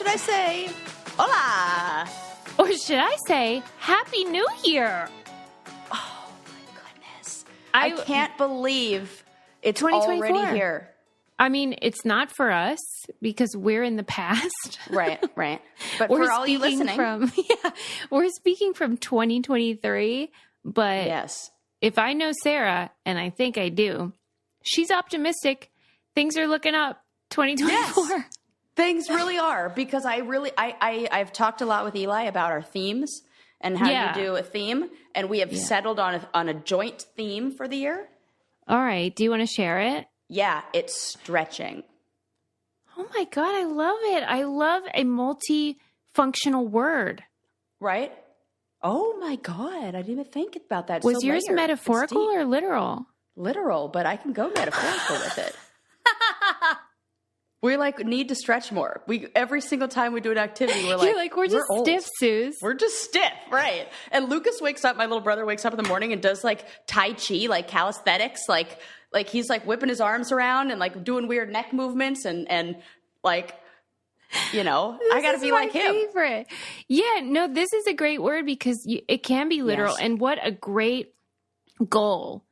should I say, hola? Or should I say, Happy New Year? Oh, my goodness. I can't believe it's 2024. already here. I mean, it's not for us because we're in the past. Right. But for all you listening. We're speaking from 2023. But yes, if I know Sarah, and I think I do, she's optimistic. Things are looking up 2024. Yes, things really are, because I've talked a lot with Eli about our themes and how you do a theme, and we have settled on a joint theme for the year. All right. Do you want to share it? Yeah, it's stretching. Oh my God, I love it. I love a multifunctional word. Right? Oh my God, I didn't even think about that. Was yours metaphorical or literal? Literal, but I can go metaphorical with it. We need to stretch more. Every single time we do an activity, we're just stiff, Suze. We're just stiff, right? And Lucas wakes up, my little brother wakes up in the morning and does Tai Chi, calisthenics, like he's whipping his arms around and doing weird neck movements and I got to be like him. Favorite. Yeah, no, this is a great word because it can be literal. Yes. And what a great goal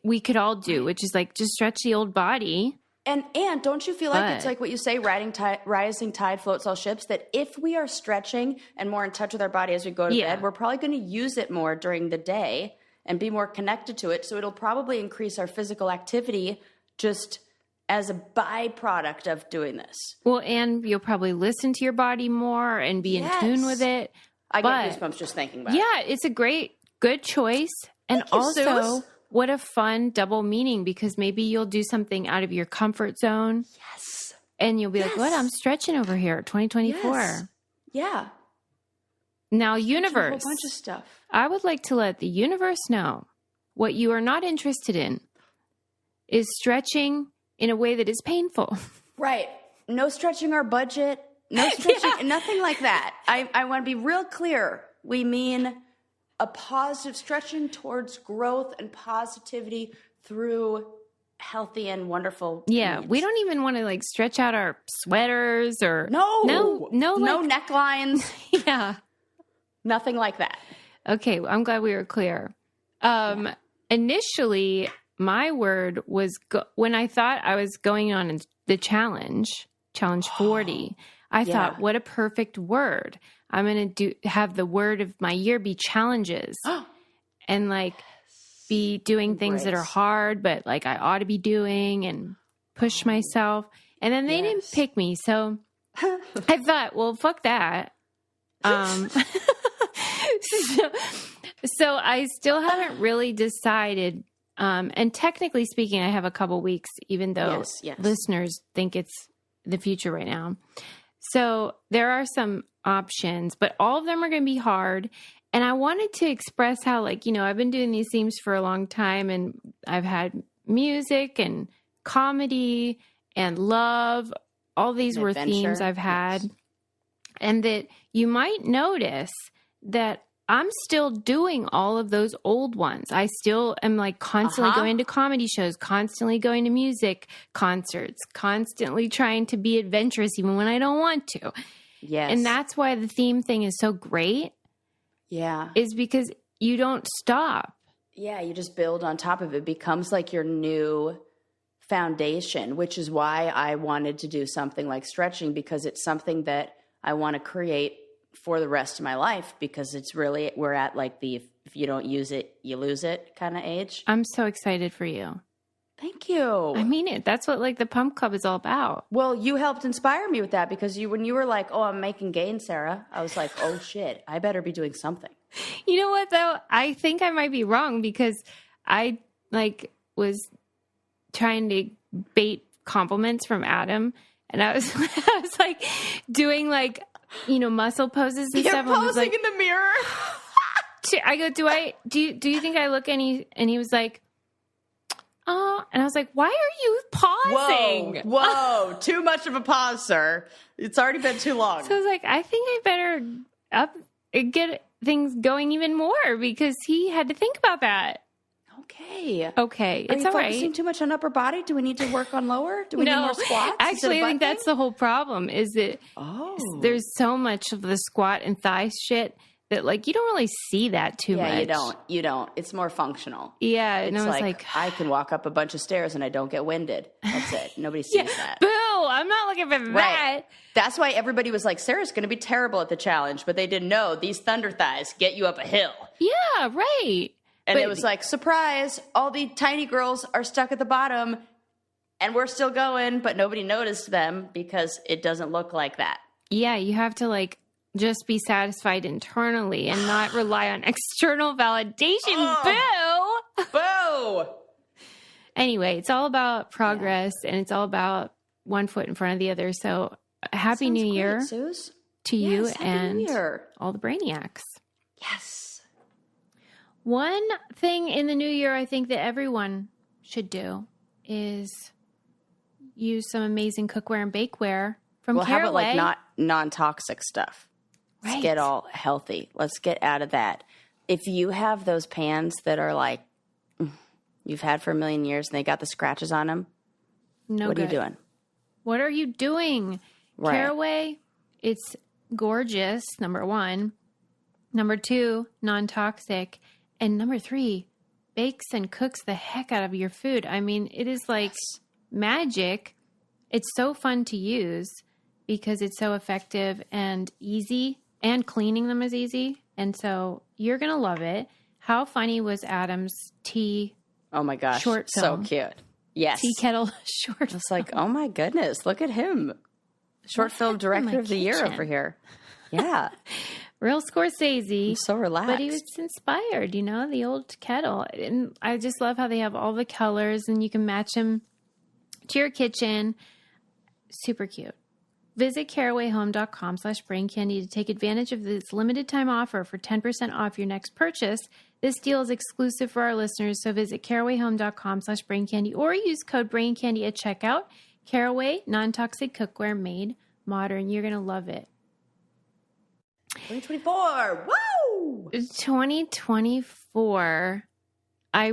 we could all do, which is just stretch the old body. And don't you feel like it's what you say, rising tide floats all ships, that if we are stretching and more in touch with our body as we go to bed, we're probably going to use it more during the day and be more connected to it. So it'll probably increase our physical activity just as a byproduct of doing this. Well, and you'll probably listen to your body more and be in tune with it. I get goosebumps just thinking about it. Yeah, it's a good choice. And also, what a fun double meaning, because maybe you'll do something out of your comfort zone. Yes. And you'll be like, what? I'm stretching over here, 2024. Yes. Yeah. Now, universe. A whole bunch of stuff. I would like to let the universe know what you are not interested in is stretching in a way that is painful. Right. No stretching our budget. No stretching. Nothing like that. I want to be real clear. We mean a positive stretching towards growth and positivity through healthy and wonderful needs. We don't even want to stretch out our sweaters or no necklines. Yeah. Nothing like that. Okay, I'm glad we were clear. Initially, my word was when I thought I was going on the challenge 40. I thought, what a perfect word. I'm going to have the word of my year be challenges and be doing things that are hard, but I ought to be doing and push myself. And then they didn't pick me. So I thought, well, fuck that. So I still haven't really decided. And technically speaking, I have a couple weeks, even though listeners think it's the future right now. So there are some options, but all of them are going to be hard. And I wanted to express how, I've been doing these themes for a long time, and I've had music and comedy and love. All these were themes I've had. Yes. And that you might notice that I'm still doing all of those old ones. I still am constantly going to comedy shows, constantly going to music concerts, constantly trying to be adventurous even when I don't want to. Yes. And that's why the theme thing is so great. Yeah. Is because you don't stop. Yeah, you just build on top of it. It becomes your new foundation, which is why I wanted to do something like stretching, because it's something that I want to create for the rest of my life, because it's really, we're at the if you don't use it, you lose it kind of age. I'm so excited for you. Thank you. I mean it. That's what the Pump Club is all about. Well, you helped inspire me with that, because when you were oh, I'm making gains, Sarah, I was like, oh shit, I better be doing something. You know what though? I think I might be wrong, because I was trying to bait compliments from Adam, and I was doing muscle poses and You're stuff. posing in the mirror. I go, do you think I look any? And he was like, oh, and I was like, why are you pausing? Whoa, too much of a pause, sir. It's already been too long. So I was like, I think I better get things going even more, because he had to think about that. Okay. Okay. Are it's you all right. focusing too much on upper body? Do we need to work on lower? Do we need more squats? Actually, I think that's the whole problem is that there's so much of the squat and thigh shit that like you don't really see that too much. Yeah, you don't. It's more functional. Yeah. It's and I was like, I can walk up a bunch of stairs and I don't get winded. That's it. Nobody sees that. Boo! I'm not looking for that. Right. That's why everybody was like, Sarah's going to be terrible at the challenge, but they didn't know these thunder thighs get you up a hill. Yeah, right. And it was like, surprise, all the tiny girls are stuck at the bottom and we're still going, but nobody noticed them because it doesn't look like that. Yeah, you have to like just be satisfied internally and not rely on external validation. Boo! Boo! Anyway, it's all about progress and it's all about one foot in front of the other. So happy New Year to you and all the Brainiacs. Yes. One thing in the new year I think that everyone should do is use some amazing cookware and bakeware from Caraway. How about like not non-toxic stuff? Right. Let's get all healthy. Let's get out of that. If you have those pans that are like you've had for a million years and they got the scratches on them, what are you doing? What are you doing? Right. Caraway, it's gorgeous, number one. Number two, non-toxic. And number three, bakes and cooks the heck out of your food. I mean, it is like magic. It's so fun to use because it's so effective and easy, and cleaning them is easy. And so you're going to love it. How funny was Adam's tea? Oh my gosh. Short film. So cute. Yes. Tea kettle short. It's like, oh my goodness, look at him. Short film director of the year over here. Yeah. Real Scorsese. I'm so relaxed. But he was inspired, the old kettle. And I just love how they have all the colors and you can match them to your kitchen. Super cute. Visit carawayhome.com/braincandy to take advantage of this limited time offer for 10% off your next purchase. This deal is exclusive for our listeners, so visit carawayhome.com/braincandy or use code braincandy at checkout. Caraway, non-toxic cookware made modern. You're going to love it. 2024. Woo! 2024. I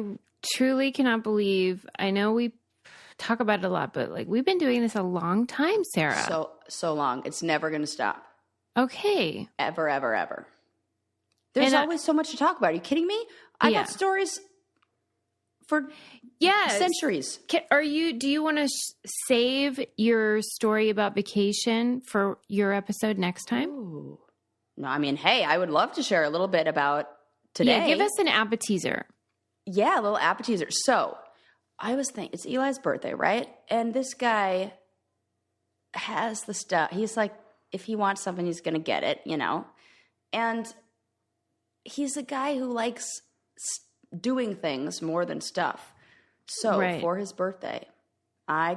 truly cannot believe. I know we talk about it a lot, but like we've been doing this a long time, Sarah. So long. It's never going to stop. Okay. Ever, ever, ever. There's always so much to talk about. Are you kidding me? I got stories for centuries. Do you want to save your story about vacation for your episode next time? Ooh. No, I mean, hey, I would love to share a little bit about today. Yeah, give us an appetizer. Yeah, a little appetizer. So I was thinking, it's Eli's birthday, right? And this guy has the stuff. He's like, if he wants something, he's going to get it, And he's a guy who likes doing things more than stuff. So for his birthday, I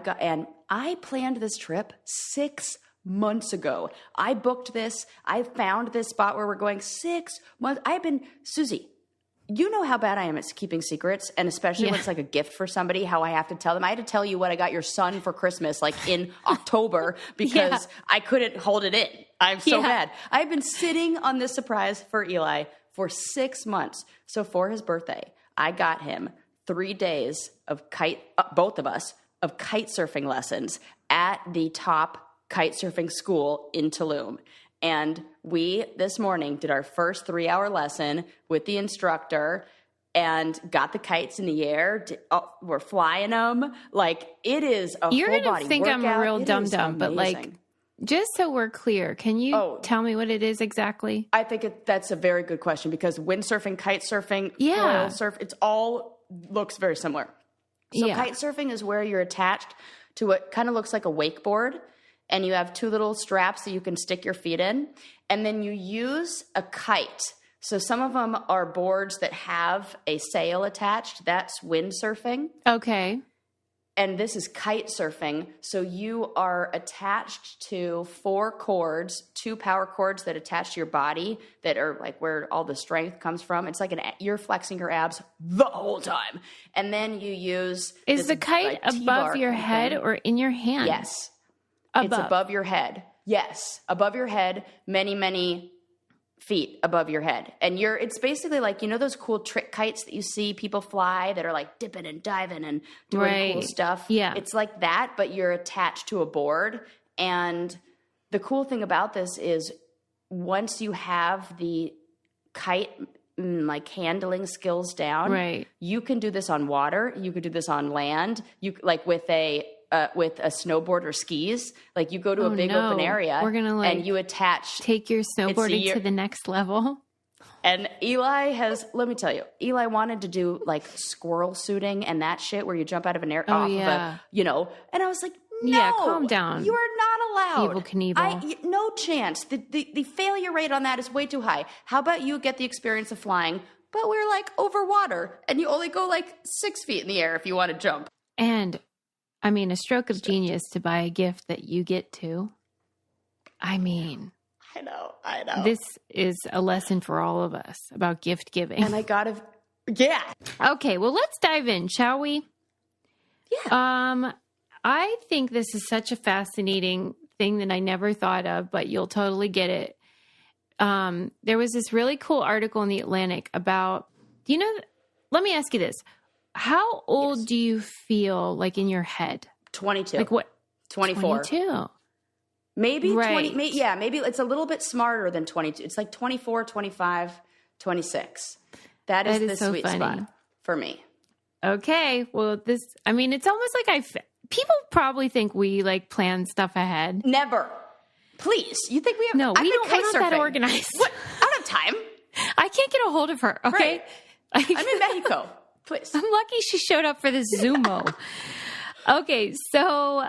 planned this trip 6 months ago. I booked this. I found this spot where we're going 6 months. Susie, you know how bad I am at keeping secrets, and especially when it's like a gift for somebody, how I have to tell them. I had to tell you what I got your son for Christmas, like in October, because I couldn't hold it in. I'm so bad. I've been sitting on this surprise for Eli for 6 months. So for his birthday, I got him 3 days of both of us, of kite surfing lessons at the top kite surfing school in Tulum. And we, this morning, did our first 3-hour lesson with the instructor and got the kites in the air. We're flying them. Like, it is a You're full body workout. You're going to think I'm a real dum-dum, but like, just so we're clear, can you tell me what it is exactly? I think that's a very good question because windsurfing, kite surfing, foil surf, it's all looks very similar. So kite surfing is where you're attached to what kind of looks like a wakeboard, and you have 2 little straps that you can stick your feet in, and then you use a kite. So some of them are boards that have a sail attached. That's windsurfing. Okay. And this is kite surfing. So you are attached to 4 cords, 2 power cords that attach to your body that are like where all the strength comes from. It's like you're flexing your abs the whole time. And then you use... Is the kite above your head or in your hand? Yes. It's above your head. Yes. Above your head, many, many feet above your head. And it's basically like, those cool trick kites that you see people fly that are like dipping and diving and doing cool stuff. Yeah. It's like that, but you're attached to a board. And the cool thing about this is once you have the kite like handling skills down, you can do this on water. You could do this on land. You like with a snowboard or skis, like you go to a big open area. We're gonna and you take your snowboarding to the next level. And let me tell you, Eli wanted to do like squirrel suiting and that shit where you jump out of an air of a, and I was like, no, calm down. You are not allowed. Evel Knievel. No chance. The failure rate on that is way too high. How about you get the experience of flying, but we're like over water and you only go like 6 feet in the air if you want to jump. And I mean, a stroke of genius to buy a gift that you get to. I mean, I know. This is a lesson for all of us about gift giving. And Okay, well, let's dive in, shall we? Yeah. I think this is such a fascinating thing that I never thought of, but you'll totally get it. There was this really cool article in The Atlantic about, let me ask you this. How old do you feel like in your head? 22. Like what? 24. 22. Maybe 20. Maybe it's a little bit smarter than 22. It's like 24, 25, 26. That is the so sweet spot for me. Okay. Well, it's almost like people probably think we like plan stuff ahead. We're not that organized. What? I don't have time. I can't get a hold of her. Okay. Right. I'm in Mexico. Please. I'm lucky she showed up for this Zumo. Okay, so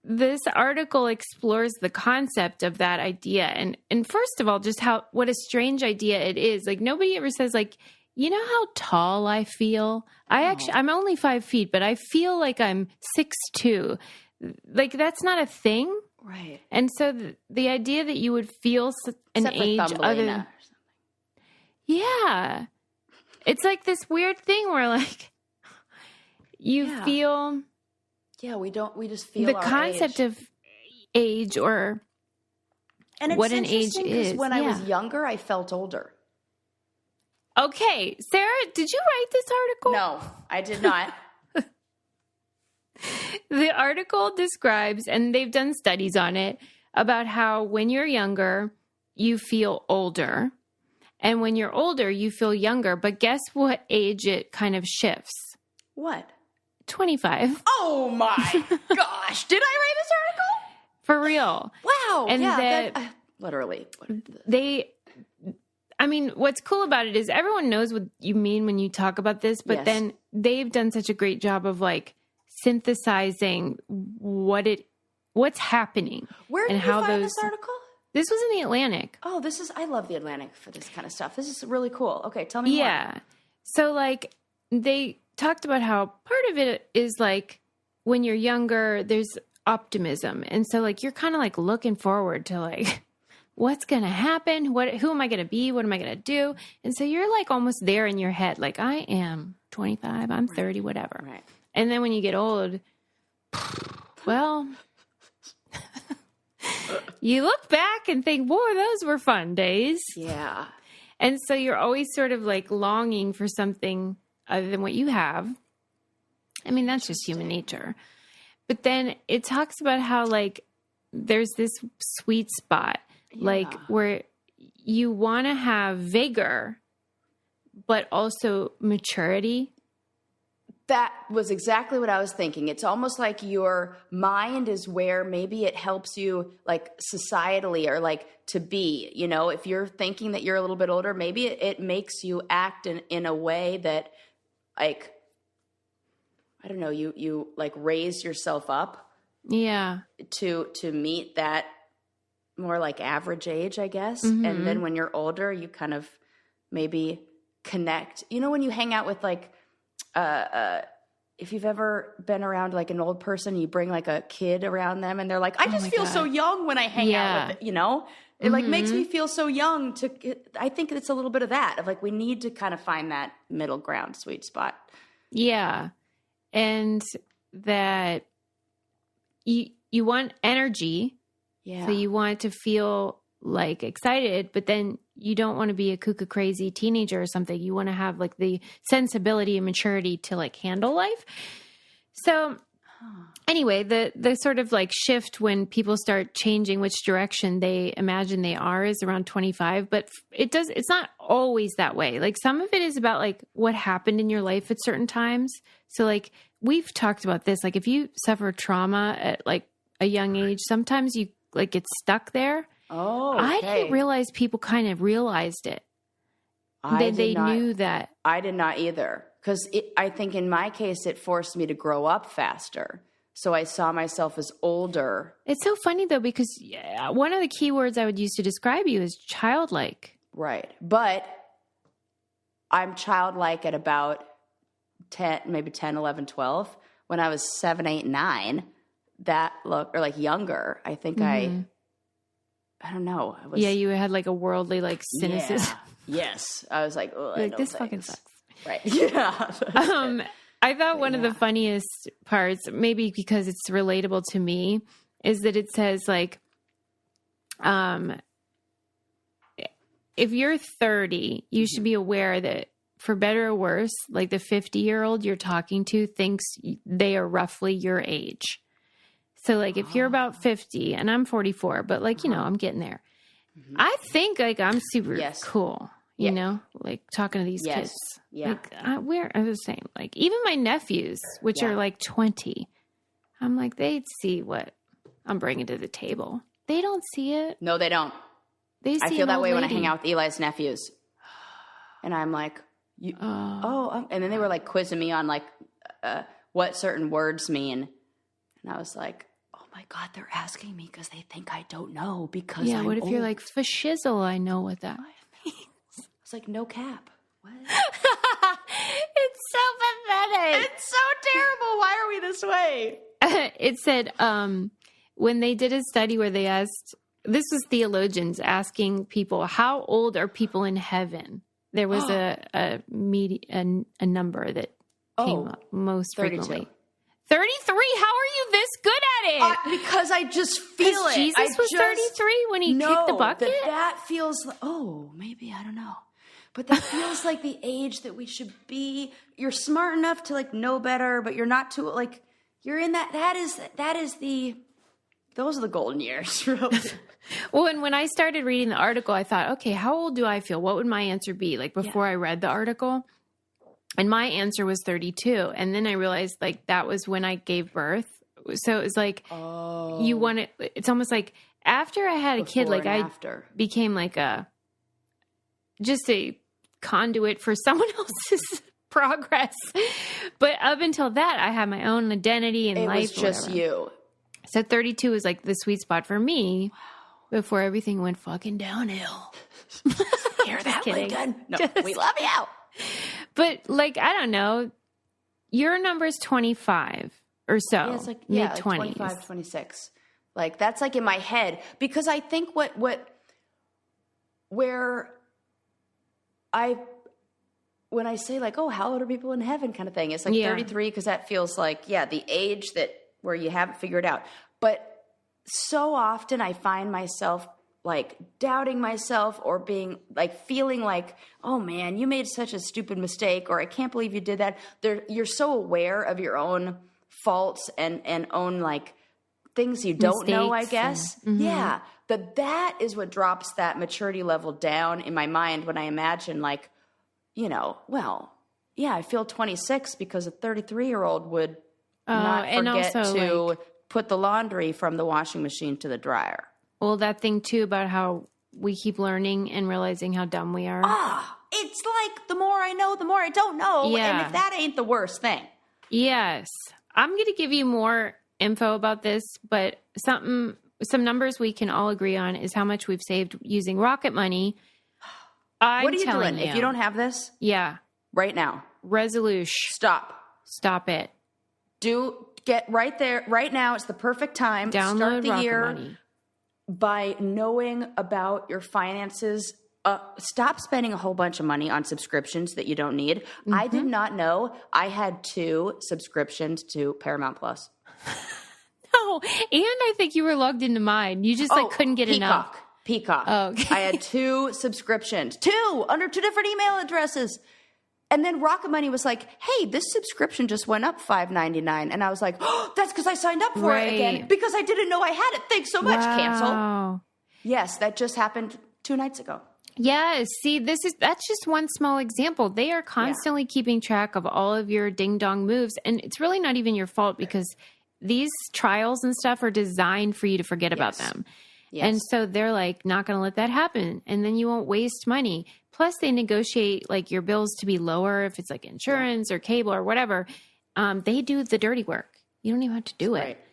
this article explores the concept of that idea. And first of all, just what a strange idea it is. Like nobody ever says like, you know how tall I feel? I'm only 5 feet, but I feel like I'm 6'2". Like that's not a thing. Right. And so the idea that you would feel an age other than... Yeah. It's like this weird thing where like you feel... Yeah, we just feel the concept of age or what an age is. When I was younger, I felt older. Okay. Sarah, did you write this article? No, I did not. The article describes, and they've done studies on it, about how when you're younger, you feel older. And when you're older, you feel younger. But guess what age it kind of shifts? What? 25. Oh my gosh. Did I write this article? For real. Wow. And literally. What's cool about it is everyone knows what you mean when you talk about this, but then they've done such a great job of like synthesizing what's happening. Where did you find this article? This was in The Atlantic. Oh, I love The Atlantic for this kind of stuff. This is really cool. Okay, tell me more. Yeah. So like they talked about how part of it is like when you're younger, there's optimism. And so like you're kind of like looking forward to like what's going to happen? Who am I going to be? What am I going to do? And so you're like almost there in your head. Like I am 25, I'm 30, whatever. Right. And then when you get old, well, you look back and think, boy, those were fun days. Yeah. And so you're always sort of like longing for something other than what you have. I mean, that's just human nature. But then it talks about how like there's this sweet spot, like where you want to have vigor, but also maturity. That was exactly what I was thinking. It's almost like your mind is where maybe it helps you like societally or like to be, if you're thinking that you're a little bit older, maybe it makes you act in a way that like, I don't know, you like raise yourself up. Yeah. To meet that more like average age, I guess. Mm-hmm. And then when you're older, you kind of maybe connect, when you hang out with like, if you've ever been around like an old person, you bring like a kid around them and they're like, I just feel so young when I hang out with it, it like makes me feel so young I think it's a little bit of that of like, we need to kind of find that middle ground sweet spot. Yeah. And that you want energy. Yeah. So you want to feel like excited, but then you don't want to be a cuckoo crazy teenager or something. You want to have like the sensibility and maturity to like handle life. So anyway, the sort of like shift when people start changing which direction they imagine they are is around 25, but it's not always that way. Like some of it is about like what happened in your life at certain times. So like we've talked about this, like if you suffer trauma at like a young age, sometimes you like get stuck there. Oh, okay. I didn't realize people kind of realized it. They knew that. I did not either. Because I think in my case, it forced me to grow up faster. So I saw myself as older. It's so funny, though, because one of the key words I would use to describe you is childlike. Right. But I'm childlike at about 10, maybe 10, 11, 12. When I was 7, 8, 9, or like younger, I think I don't know. You had like a worldly like cynicism. Yeah. Yes. I was like, oh, like, this fucking sucks. Right. Yeah. I thought one of the funniest parts, maybe because it's relatable to me, is that it says like, if you're 30, you should be aware that for better or worse, like the 50-year-old you're talking to thinks they are roughly your age. So like if you're about 50 and I'm 44, but like, I'm getting there. Mm-hmm. I think like I'm super cool. You know, like talking to these kids. Yeah. Like, I was saying, like, even my nephews, which are like 20, I'm like, they'd see what I'm bringing to the table. They don't see it. No, they don't. I feel that way when I hang out with Eli's nephews. And I'm like, and then they were like quizzing me on like what certain words mean. And I was like, oh my God, they're asking me because they think I don't know because I'm what if old. You're like, for shizzle, I know what that means. It's like no cap. What? It's so pathetic. It's so terrible. Why are we this way? It said when they did a study where they asked, this was theologians asking people, how old are people in heaven? There was a number that came up most 32. frequently. 33? How are you this good at it? Because I just feel it. Jesus was 33 when he kicked the bucket? That feels like, maybe, I don't know. But that feels like the age that we should be. You're smart enough to like know better, but you're not too like you're in that. Those are the golden years, really. Well, and when I started reading the article, I thought, okay, how old do I feel? What would my answer be? Like before I read the article, and my answer was 32, and then I realized like that was when I gave birth. So it was like you want it. It's almost like after I had a kid, like I became like just a conduit for someone else's progress. But up until that, I had my own identity and life. It was just you. So 32 was like the sweet spot for me before everything went fucking downhill. Hear that, Lincoln? No, we love you. But like, I don't know, your number's 25 or so. Yeah, it's like, mid-20s. Like 25, 26. Like that's like in my head because I think when I say like, oh, how old are people in heaven kind of thing, it's like 33 because that feels like, the age where you haven't figured out. But so often I find myself like doubting myself or being like feeling like, oh man, you made such a stupid mistake, or I can't believe you did that. You're so aware of your own faults and own like things you don't know, I guess. Yeah. That is what drops that maturity level down in my mind when I imagine like, I feel 26 because a 33-year-old would not forget to put the laundry from the washing machine to the dryer. Well, that thing too about how we keep learning and realizing how dumb we are. It's like the more I know, the more I don't know. Yeah. And if that ain't the worst thing. Yes. I'm going to give you more info about this, but some numbers we can all agree on is how much we've saved using Rocket Money. What are you doing? If you don't have this? Yeah. Right now. Resolution. Stop it. Get right there. Right now, it's the perfect time. Download Start the Rocket year Money. By knowing about your finances. Stop spending a whole bunch of money on subscriptions that you don't need. Mm-hmm. I did not know I had 2 subscriptions to Paramount Plus. No, and I think you were logged into mine. You just couldn't get Peacock. enough. Peacock. Oh, okay. I had 2 subscriptions, 2 under 2 different email addresses. And then Rocket Money was like, hey, this subscription just went up $5.99. And I was like, oh, that's because I signed up for it again because I didn't know I had it. Thanks so much. Cancel. Yes, that just happened 2 nights ago. Yes. See, that's just one small example. They are constantly keeping track of all of your ding dong moves. And it's really not even your fault because these trials and stuff are designed for you to forget about them. Yes. And so they're like, not going to let that happen. And then you won't waste money. Plus they negotiate like your bills to be lower if it's like insurance or cable or whatever. They do the dirty work. You don't even have to do it.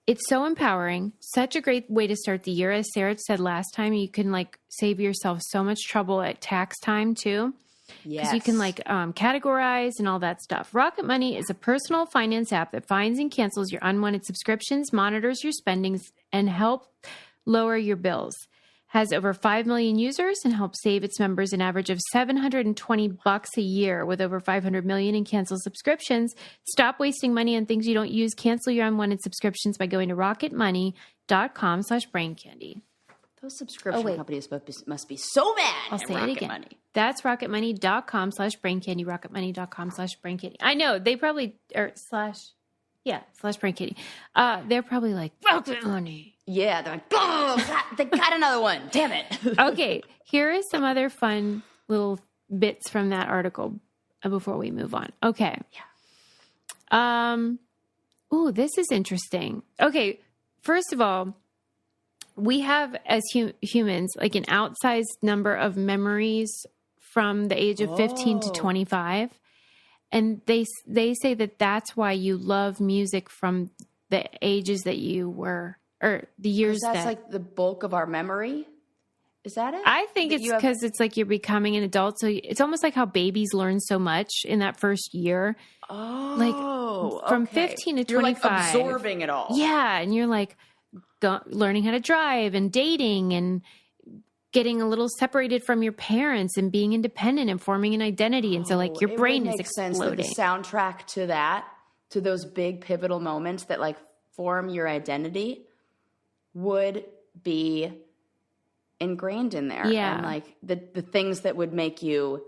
It's so empowering. Such a great way to start the year. As Sarah said last time, you can like save yourself so much trouble at tax time too. Because you can like categorize and all that stuff. Rocket Money is a personal finance app that finds and cancels your unwanted subscriptions, monitors your spendings, and helps lower your bills. Has over 5 million users and helps save its members an average of $720 a year with over 500 million in canceled subscriptions. Stop wasting money on things you don't use. Cancel your unwanted subscriptions by going to rocketmoney.com/braincandy. Those subscription companies must be so mad. I'll say it again. Money. That's rocketmoney.com/braincandy, rocketmoney.com/braincandy. I know they probably /braincandy. They're probably like, Rocket Money. Yeah, they're like, oh, they got another one. Damn it. Okay, here is some other fun little bits from that article before we move on. Okay. Yeah. Oh, this is interesting. Okay, first of all, we have as humans like an outsized number of memories from the age of 15 to 25. And they say that that's why you love music from the ages that you were, or the years that's like the bulk of our memory. Is that it? I think it's because it's like you're becoming an adult. So it's almost like how babies learn so much in that first year. Oh, like from 15 to 25. You're like absorbing it all. Yeah. And you're like learning how to drive and dating and getting a little separated from your parents and being independent and forming an identity. And so like your brain is exploding. Sense that the soundtrack to those big pivotal moments that like form your identity would be ingrained in there. Yeah. And like the things that would make you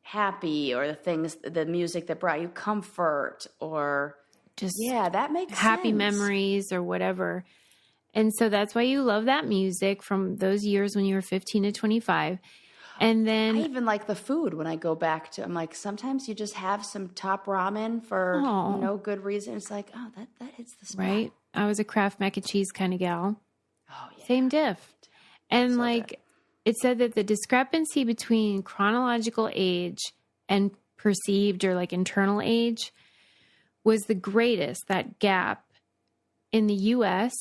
happy or the music that brought you comfort or just that makes happy sense. Memories or whatever. And so that's why you love that music from those years when you were 15 to 25. And then I even like the food when I go back to, I'm like, sometimes you just have some top ramen for no good reason. It's like, oh, that hits the spot. Right. I was a Kraft mac and cheese kind of gal. Oh, yeah. Same diff. And so like, good. It said that the discrepancy between chronological age and perceived or like internal age was the greatest, that gap in the U.S.,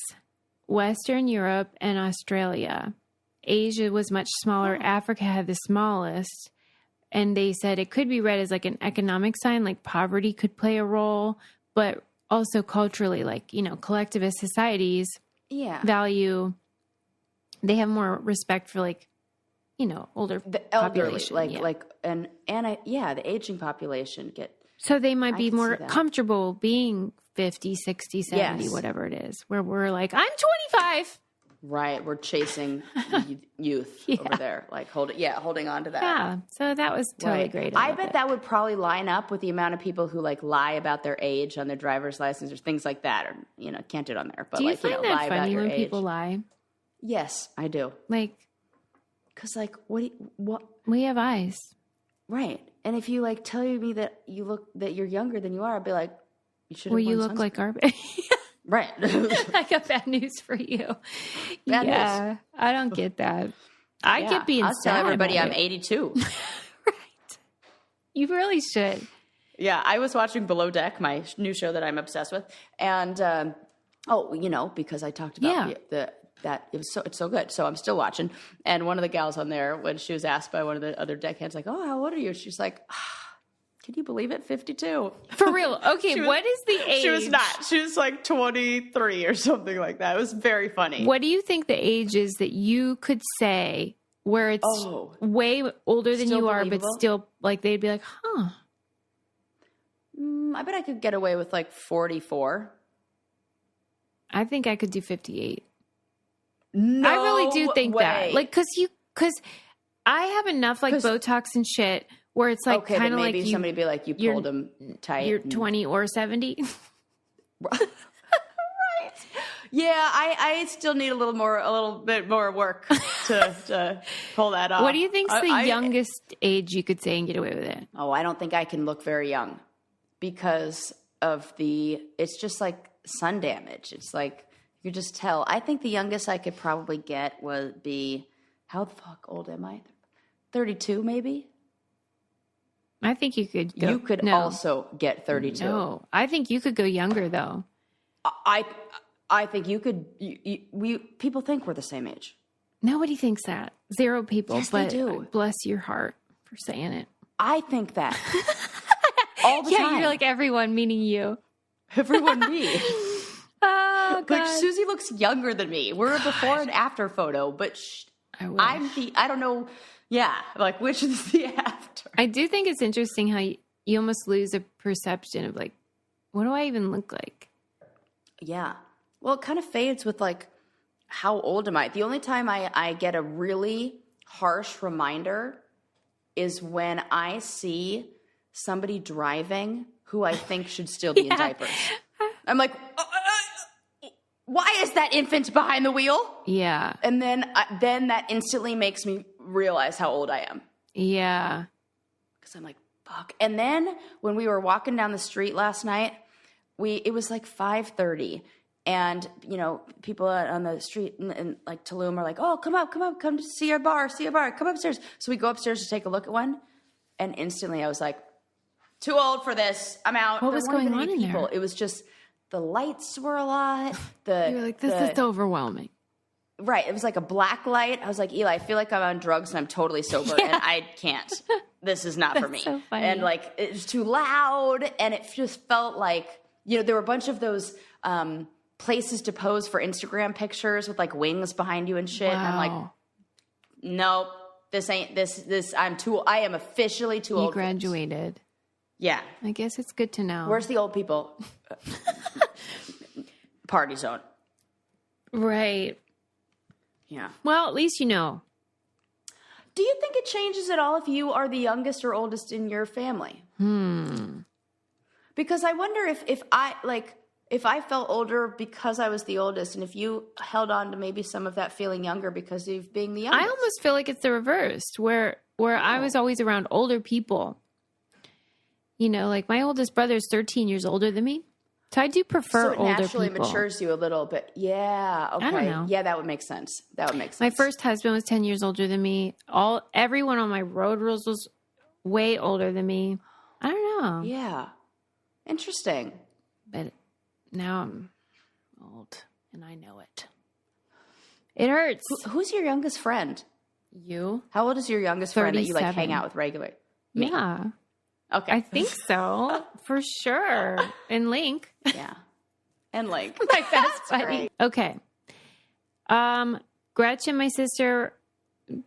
Western Europe, and Australia. Asia was much smaller. Africa had the smallest. And they said it could be read as like an economic sign, like poverty could play a role, but also culturally, like, collectivist societies value, they have more respect for like, older the elderly, population. The aging population so they might be more comfortable being 50, 60, 70, whatever it is, where we're like, I'm 25. Right. We're chasing youth over there, like holding on to that. Yeah. So that was totally great. I bet that would probably line up with the amount of people who like lie about their age on their driver's license or things like that, or, can't do it on there. But do you find that lie funny about your when age. People lie? Yes, I do. Like, cause like, what? We have eyes. Right. And if you like tell me that you're younger than you are, I'd be like, you should have you look like garbage. Right. I got bad news for you. Bad news. I don't get that. I get being I'll sad. Tell everybody I'm it. 82. Right. You really should. Yeah. I was watching Below Deck, my new show that I'm obsessed with. And, because I talked about that it's so good. So I'm still watching. And one of the gals on there, when she was asked by one of the other deckhands, like, oh, how old are you? She's like, can you believe it? 52. For real. Okay. What is the age? She was not. She was like 23 or something like that. It was very funny. What do you think the age is that you could say where it's way older than you are, but still like, they'd be like, huh. I bet I could get away with like 44. I think I could do 58. No I really do think way. that. Like, because I have enough like Botox and shit where it's like kind of like somebody be like, you pulled them tight. You're 20 or 70. Right. Yeah, I still need a little bit more work to pull that off. What do you think's the youngest age you could say and get away with it? Oh, I don't think I can look very young because of it's just like sun damage. It's like, you just tell. I think the youngest I could probably get would be, how the fuck old am I? 32 maybe? I think you could go. You could also get 32. No, I think you could go younger though. I think you could. People think we're the same age. Nobody thinks that. Zero people. Yes, but they do. Bless your heart for saying it. I think that all the time. Yeah, you're like everyone, meaning you. Everyone, me. Oh, God. Like Susie looks younger than me. We're a before and after photo, but I don't know. Yeah, like which is the after. I do think it's interesting how you almost lose a perception of like, what do I even look like? Yeah. Well, it kind of fades with like, how old am I? The only time I get a really harsh reminder is when I see somebody driving who I think should still be in diapers. I'm like, why is that infant behind the wheel? Yeah. And then that instantly makes me realize how old I am. Yeah. Because I'm like, fuck. And then when we were walking down the street last night, it was like 5:30. And, people on the street in like Tulum are like, oh, come to see our bar, come upstairs. So we go upstairs to take a look at one. And instantly I was like, too old for this. I'm out. What was going on in there? It was just, the lights were a lot. You were like, this is overwhelming. Right. It was like a black light. I was like, Eli, I feel like I'm on drugs and I'm totally sober and I can't. This is not for me. So funny. And like, it was too loud. And it just felt like, there were a bunch of those places to pose for Instagram pictures with like wings behind you and shit. Wow. And I'm like, nope, this ain't this. I am officially too old. You graduated. Yeah. I guess it's good to know. Where's the old people? Party zone. Right. Yeah. Well, at least you know. Do you think it changes at all if you are the youngest or oldest in your family? Because I wonder if I felt older because I was the oldest, and if you held on to maybe some of that feeling younger because of being the youngest. I almost feel like it's the reverse, where I was always around older people. Like my oldest brother is 13 years older than me. So I do prefer older people. So it naturally matures you a little bit. Yeah. Okay. I don't know. Yeah, that would make sense. My first husband was 10 years older than me. Everyone on my road rules was way older than me. I don't know. Yeah. Interesting. But now I'm old and I know it. It hurts. Who's your youngest friend? You. How old is your youngest friend that you like hang out with regularly? Me. Yeah. Okay. I think so. For sure. And Link. Yeah. And Link. My best buddy. Okay. Gretchen, my sister,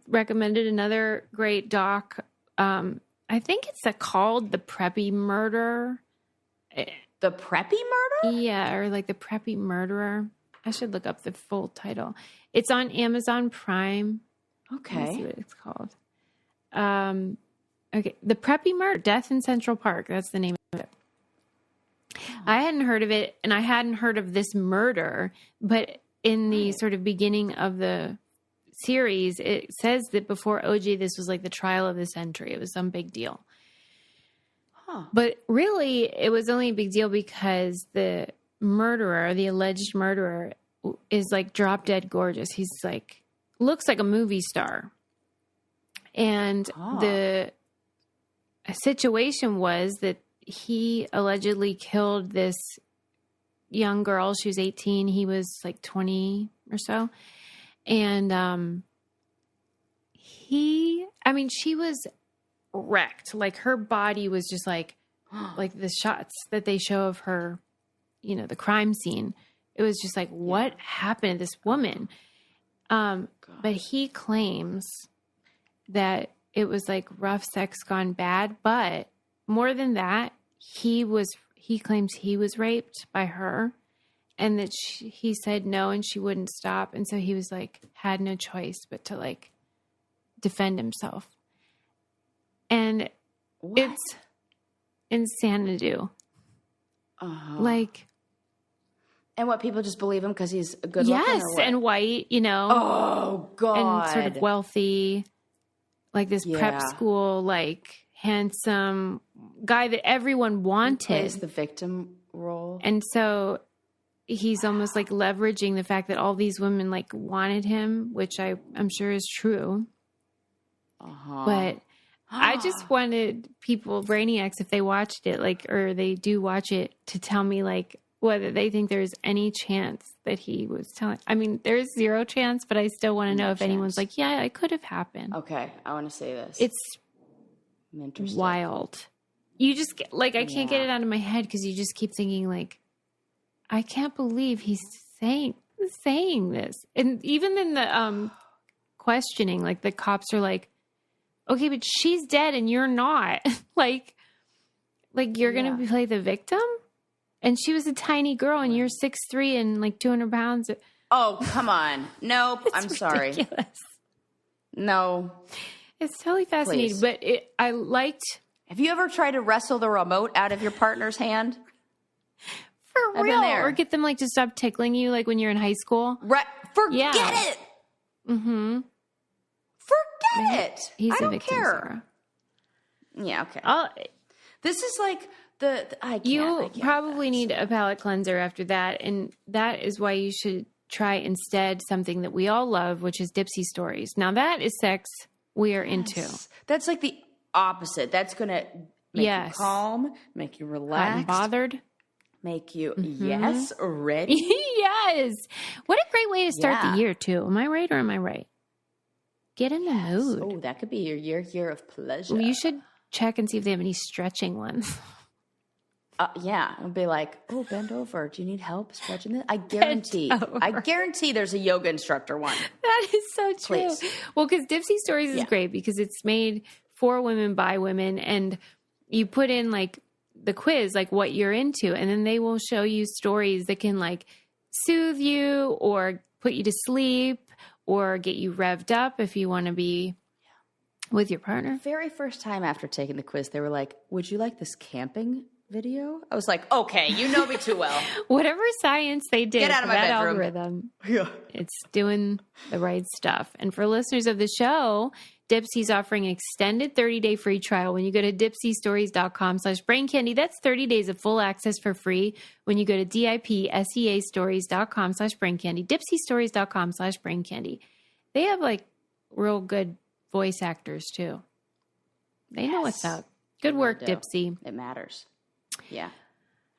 recommended another great doc. I think it's called The Preppy Murder. The Preppy Murder? Yeah, or like The Preppy Murderer. I should look up the full title. It's on Amazon Prime. Okay. Let me see what it's called. Okay, The Preppy Murder, Death in Central Park. That's the name of it. Oh. I hadn't heard of it, and I hadn't heard of this murder, but in the sort of beginning of the series, it says that before OJ, this was like the trial of the century. It was some big deal. Huh. But really, it was only a big deal because the murderer, the alleged murderer, is like drop dead gorgeous. He's like, looks like a movie star. And the situation was that he allegedly killed this young girl. She was 18. He was like 20 or so. And she was wrecked. Like her body was just like the shots that they show of her, the crime scene. It was just like, what happened to this woman? But he claims that it was like rough sex gone bad. But more than that, he claims he was raped by her and that he said no and she wouldn't stop. And so he was like, had no choice but to like defend himself. And it's insanity. Like, and what, people just believe him because he's a good looking? Yes, and white, you know. Oh, God. And sort of wealthy, like this prep school, like handsome guy that everyone wanted. He plays the victim role. And so he's almost like leveraging the fact that all these women like wanted him, which I'm sure is true. But I just wanted people, Brainiacs, if they watched it, like, or they do watch it, to tell me like whether they think there's any chance that he was telling. I mean, there's zero chance, but I still want to know if anyone's like, yeah, it could have happened. Okay, I want to say this. It's wild. You just get, like, I can't get it out of my head because you just keep thinking like, I can't believe he's saying this. And even in the questioning, like the cops are like, okay, but she's dead and you're not. like you're going to play the victim? And she was a tiny girl and you're 6'3" and like 200 pounds. Oh, come on. Nope. I'm sorry. Ridiculous. No. It's totally fascinating. Please. But I liked... Have you ever tried to wrestle the remote out of your partner's hand? For real. Or get them like to stop tickling you like when you're in high school. Right. Forget it. Mm-hmm. Forget it. He's I a don't victim, care. Sarah. Yeah, okay. This is like you probably need a palate cleanser after that, and that is why you should try instead something that we all love, which is Dipsy Stories. Now that is sex we are into. That's like the opposite. That's going to make you calm, make you relaxed, bothered, make you ready. Yes. What a great way to start the year too. Am I right or am I right? Get in the mood. Oh, that could be your year of pleasure. Well, you should check and see if they have any stretching ones. Yeah, it'll be like, oh, bend over. Do you need help stretching this? I guarantee there's a yoga instructor one. That is so true. Please. Well, because Dipsy Stories is great because it's made for women by women, and you put in like the quiz, like what you're into, and then they will show you stories that can like soothe you or put you to sleep or get you revved up if you want to be with your partner. Very first time after taking the quiz, they were like, would you like this camping video? I was like, okay, you know me too well. Whatever science they did, get out of my bedroom. Algorithm, it's doing the right stuff. And for listeners of the show, Dipsy's offering an extended 30-day free trial when you go to dipsystories.com/braincandy. That's 30 days of full access for free when you go to dipseastories.com/braincandy. dipsystories.com/braincandy. They have like real good voice actors too. They know what's up. Good work, Dipsy. It matters. Yeah.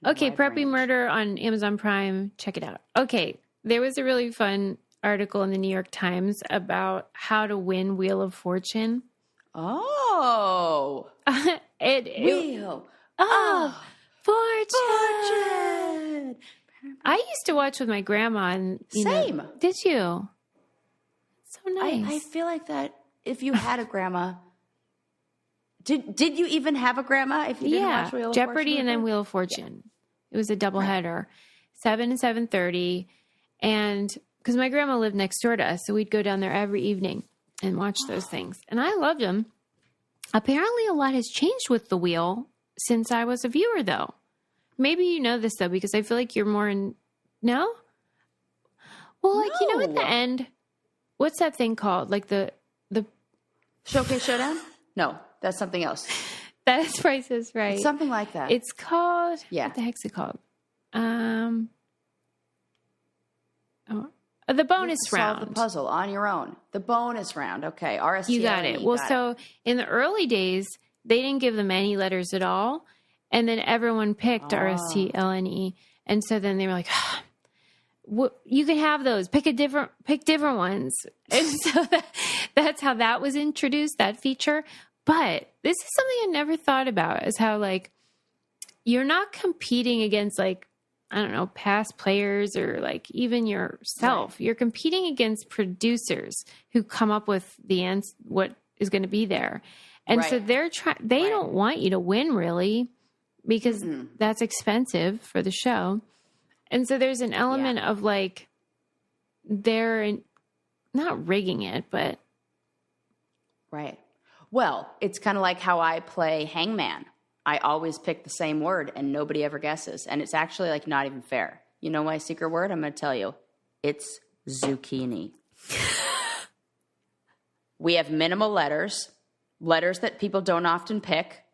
Okay, Preppy Murder on Amazon Prime. Check it out. Okay, there was a really fun article in the New York Times about how to win Wheel of Fortune. Oh. Wheel of Fortune. I used to watch with my grandma. And, Same. Did you? So nice. I feel like that if you had a grandma... Did you even have a grandma if you didn't watch Wheel of Jeopardy Fortune? And then Wheel of Fortune. Yeah. It was a doubleheader, 7 and 7:30. And because my grandma lived next door to us, so we'd go down there every evening and watch those things. And I loved them. Apparently a lot has changed with the wheel since I was a viewer, though. Maybe you know this, though, because I feel like you're more in... No? Well, like, you know, at the end, what's that thing called? Like the Showcase Showdown? No. That's something else. That's Price is Right. It's something like that. It's called... What the heck's it called? The bonus round. Solve the puzzle on your own. The bonus round. Okay. RSTLNE. You got it. Well, so in the early days, they didn't give them any letters at all. And then everyone picked RSTLNE. And so then they were like... you can have those. Pick different ones. And so that's how that was introduced, that feature. But this is something I never thought about, is how, like, you're not competing against, like, I don't know, past players or, like, even yourself. Right. You're competing against producers who come up with what is going to be there. And so they don't want you to win, really, because that's expensive for the show. And so there's an element of like, they're not rigging it, but. Right. Well, it's kind of like how I play Hangman. I always pick the same word and nobody ever guesses. And it's actually like not even fair. You know my secret word? I'm going to tell you. It's zucchini. We have minimal letters that people don't often pick.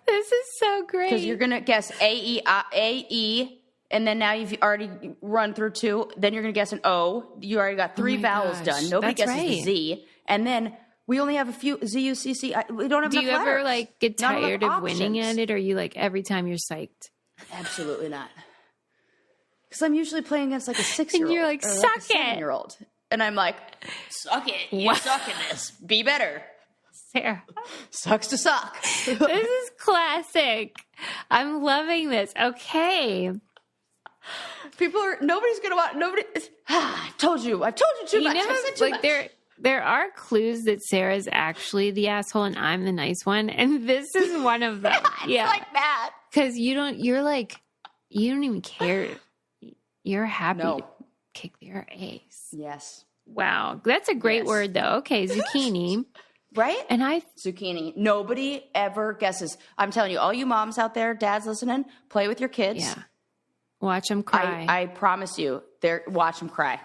This is so great. Because you're going to guess A-E, and then now you've already run through 2. Then you're going to guess an O. You already got 3 vowels done. Nobody guesses the Z. And then we only have a few Z-U-C-C. We don't have enough letters. Do you ever like get tired of winning at it, or you like every time you're psyched? Absolutely not. Because I'm usually playing against like a 6-year-old. And you're like, suck it. 7-year-old. And I'm like, suck it. You suck at this. Be better. Sarah. Sucks to suck. This is classic. I'm loving this. Okay. Nobody's going to watch. I've told you too much. I said too much. There are clues that Sarah's actually the asshole and I'm the nice one. And this is one of them. Yeah. It's like that. Because you don't even care. You're happy to kick their ass. Yes. Wow. That's a great word though. Okay. Zucchini. Right? Zucchini. Nobody ever guesses. I'm telling you, all you moms out there, dads listening, play with your kids. Yeah. Watch them cry. I promise you, watch them cry.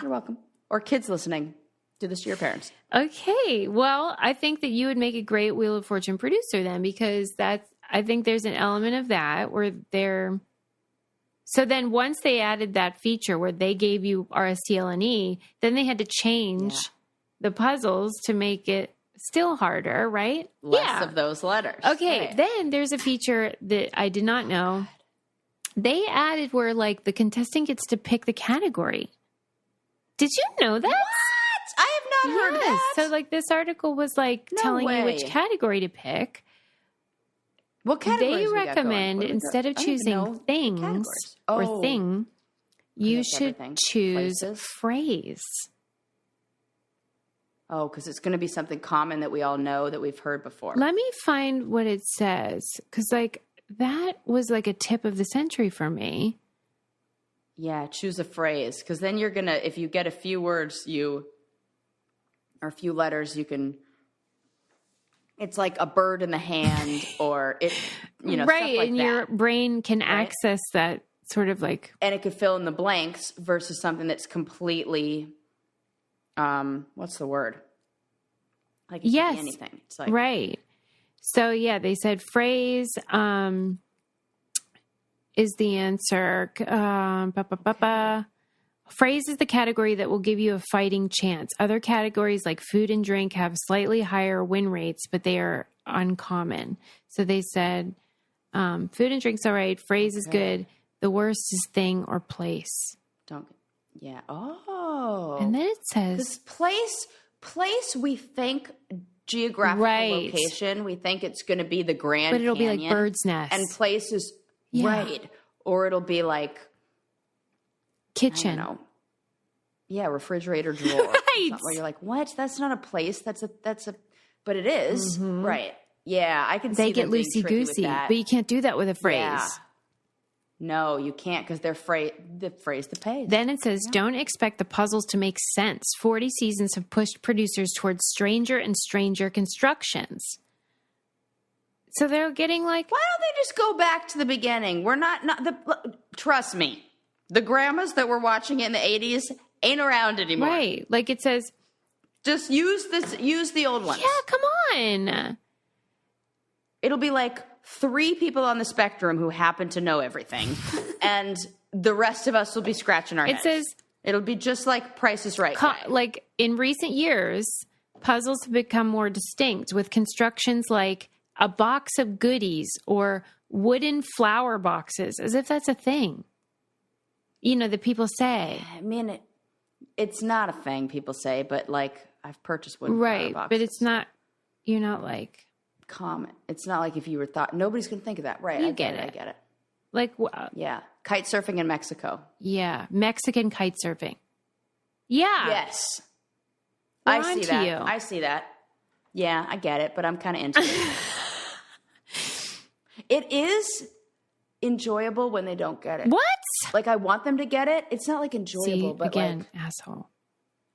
You're welcome. Or kids listening, do this to your parents. Okay. Well, I think that you would make a great Wheel of Fortune producer then, because I think there's an element of that where so then once they added that feature where they gave you RSTLNE, then they had to change the puzzles to make it still harder, right? Less of those letters. Okay. Right. Then there's a feature that I did not know. They added where like the contestant gets to pick the category. Did you know that? What? I have not heard of that. So like this article was like telling you which category to pick. What categories they recommend instead of choosing things or thing, you should choose phrase. Oh, because it's going to be something common that we all know that we've heard before. Let me find what it says. Because like that was like a tip of the century for me. Yeah, choose a phrase. Because then you're going to, if you get a few words, or a few letters, you can, it's like a bird in the hand or it, right, stuff like and that. Your brain can access that sort of like. And it could fill in the blanks versus something that's completely, what's the word? Like it could be anything. It's like, right. So yeah, they said phrase, is the answer. Phrase is the category that will give you a fighting chance. Other categories like food and drink have slightly higher win rates, but they are uncommon. So they said food and drink's all right. Phrase is good. The worst is thing or place. Yeah. Oh. And then it says... This place we think geographical location, we think it's going to be the Grand Canyon. But it'll be like Bird's Nest. And places... Yeah. Right. Or it'll be like kitchen. I don't know. Yeah, refrigerator drawer. Right. Where you're like, what? That's not a place. That's a but it is. Mm-hmm. Right. Yeah, I can see they get loosey goosey, but you can't do that with a phrase. Yeah. No, you can't because they're the phrase that pays. Then it says, don't expect the puzzles to make sense. 40 seasons have pushed producers towards stranger and stranger constructions. So they're getting like... Why don't they just go back to the beginning? We're not trust me. The grandmas that were watching it in the 80s ain't around anymore. Right. Like it says... Just use the old ones. Yeah, come on. It'll be like 3 people on the spectrum who happen to know everything. And the rest of us will be scratching our heads. It says... It'll be just like Price is Right. Like in recent years, puzzles have become more distinct with constructions like... a box of goodies or wooden flower boxes, as if that's a thing. That people say. I mean, it's not a thing people say, but like I've purchased wooden flower boxes. Right, but it's not, you're not like. Common. It's not like if you were thought, nobody's going to think of that. Right, I get it. I get it. Like, yeah. Kite surfing in Mexico. Yeah, Mexican kite surfing. Yeah. Yes. I see that. I see that. Yeah, I get it, but I'm kind of into it. It is enjoyable when they don't get it. What? Like, I want them to get it. It's not like enjoyable, but again, like, asshole.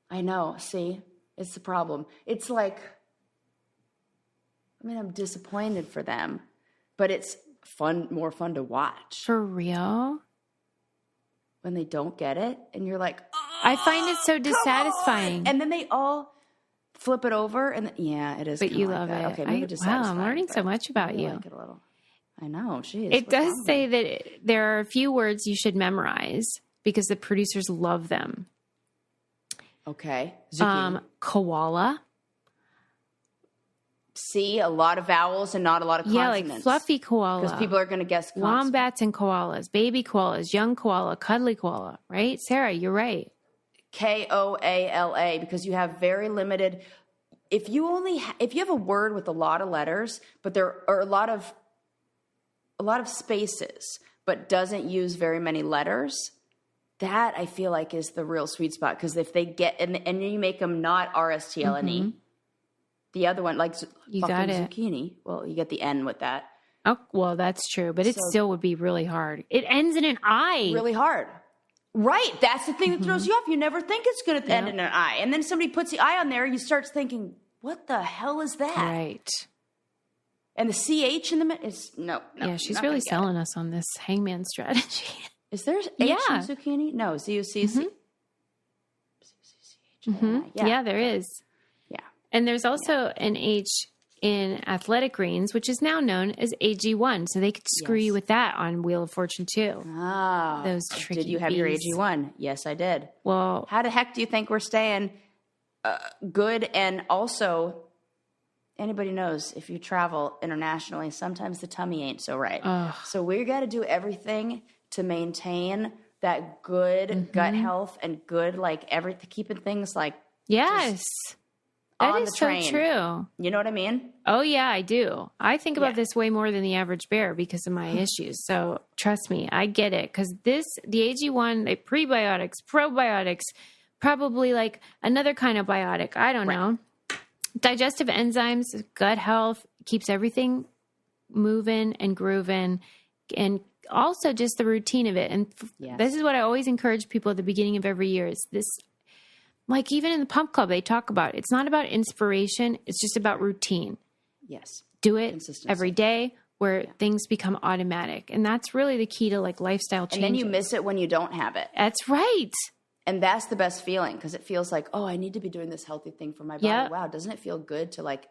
I know. See, it's the problem. It's like, I mean, I'm disappointed for them, but it's more fun to watch. For real? When they don't get it, and you're like, I find it so dissatisfying. And then they all flip it over, and yeah, it is. But you like love that. it. Okay, maybe wow, I'm learning so much about you. Like it a little. I know. Geez, it does say that there are a few words you should memorize because the producers love them. Okay. Koala. See, a lot of vowels and not a lot of consonants. Yeah, like fluffy koala. Because people are going to guess consonants. Wombats and koalas, baby koalas, young koala, cuddly koala, right? Sarah, you're right. Koala, because you have very limited. If you have a word with a lot of letters, but there are a lot of spaces, but doesn't use very many letters, that I feel like is the real sweet spot. Because if they get and you make them not RSTLNE. The other one, like you got it. Zucchini. Well, you get the N with that. Oh, well, that's true, but it still would be really hard. It ends in an I. Really hard. Right. That's the thing that throws you off. You never think it's going to end in an I. And then somebody puts the I on there, you start thinking, what the hell is that? Right. And the CH in the middle is no. Yeah, she's really selling us on this Hangman strategy. Is there H in zucchini? No, Z-U-C-C. Yeah, there is. And there's also an H in athletic greens, which is now known as AG1. So they could screw you with that on Wheel of Fortune too. Oh. Those tricky Did you have your AG1? Yes, I did. Well, how the heck do you think we're staying good? And also, anybody knows if you travel internationally, sometimes the tummy ain't so right. So we got to do everything to maintain that good gut health and good, like, keeping things like. Yes. That is so true. You know what I mean? Oh, yeah, I do. I think about this way more than the average bear because of my issues. So trust me, I get it. Because the AG1, the prebiotics, probiotics, probably like another kind of biotic. I don't know. Digestive enzymes, gut health, keeps everything moving and grooving. And also just the routine of it. And this is what I always encourage people at the beginning of every year is this. Like even in the Pump Club, they talk about it's not about inspiration. It's just about routine. Yes. Do it every day where things become automatic. And that's really the key to like lifestyle change. And then you miss it when you don't have it. That's right. And that's the best feeling because it feels like, oh, I need to be doing this healthy thing for my body. Yep. Wow. Doesn't it feel good to like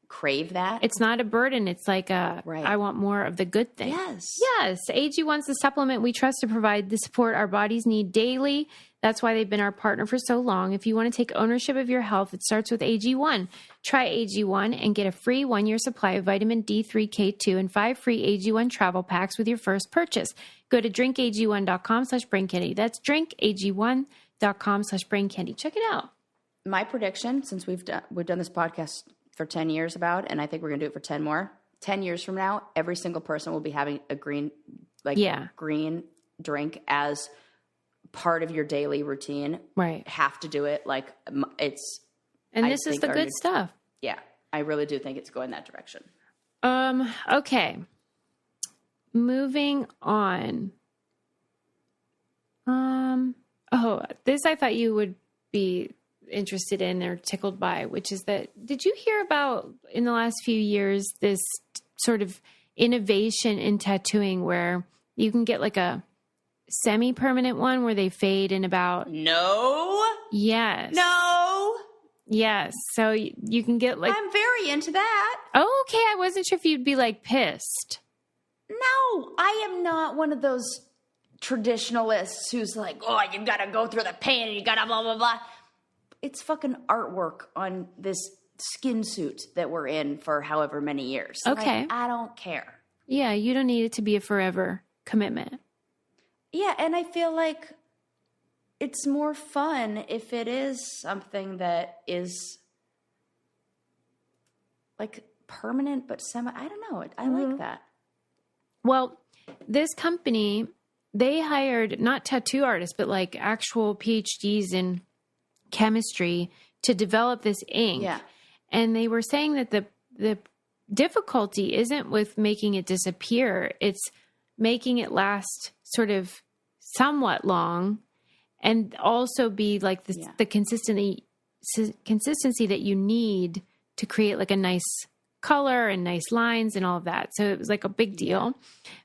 crave that? It's not a burden. It's like I want more of the good thing. Yes. Yes. AG1's the supplement we trust to provide the support our bodies need daily. That's why they've been our partner for so long. If you want to take ownership of your health, it starts with AG1. Try AG1 and get a free 1-year supply of vitamin D3, K2, and 5 free AG1 travel packs with your first purchase. Go to drinkag1.com/braincandy. That's drinkag1.com/braincandy. Check it out. My prediction, since we've done this podcast for 10 years and I think we're going to do it for 10 more. 10 years from now, every single person will be having a green drink as part of your daily routine. Right. Have to do it. Like it's. And this is the good stuff. Yeah. I really do think it's going that direction. Okay. Moving on. This I thought you would be interested in or tickled by, which is that, did you hear about in the last few years, this sort of innovation in tattooing where you can get like a semi-permanent one where they fade in about... No. Yes. No. Yes. So you can get like... I'm very into that. Oh, okay. I wasn't sure if you'd be like pissed. No, I am not one of those traditionalists who's like, oh, you got to go through the pain and you got to blah, blah, blah. It's fucking artwork on this skin suit that we're in for however many years. Okay. Like, I don't care. Yeah, you don't need it to be a forever commitment. Yeah, and I feel like it's more fun if it is something that is like permanent but I don't know. I like that. Well, this company, they hired not tattoo artists, but like actual PhDs in chemistry to develop this ink. Yeah. And they were saying that the difficulty isn't with making it disappear. It's making it last sort of somewhat long and also be like the consistency that you need to create like a nice color and nice lines and all of that. So it was like a big deal,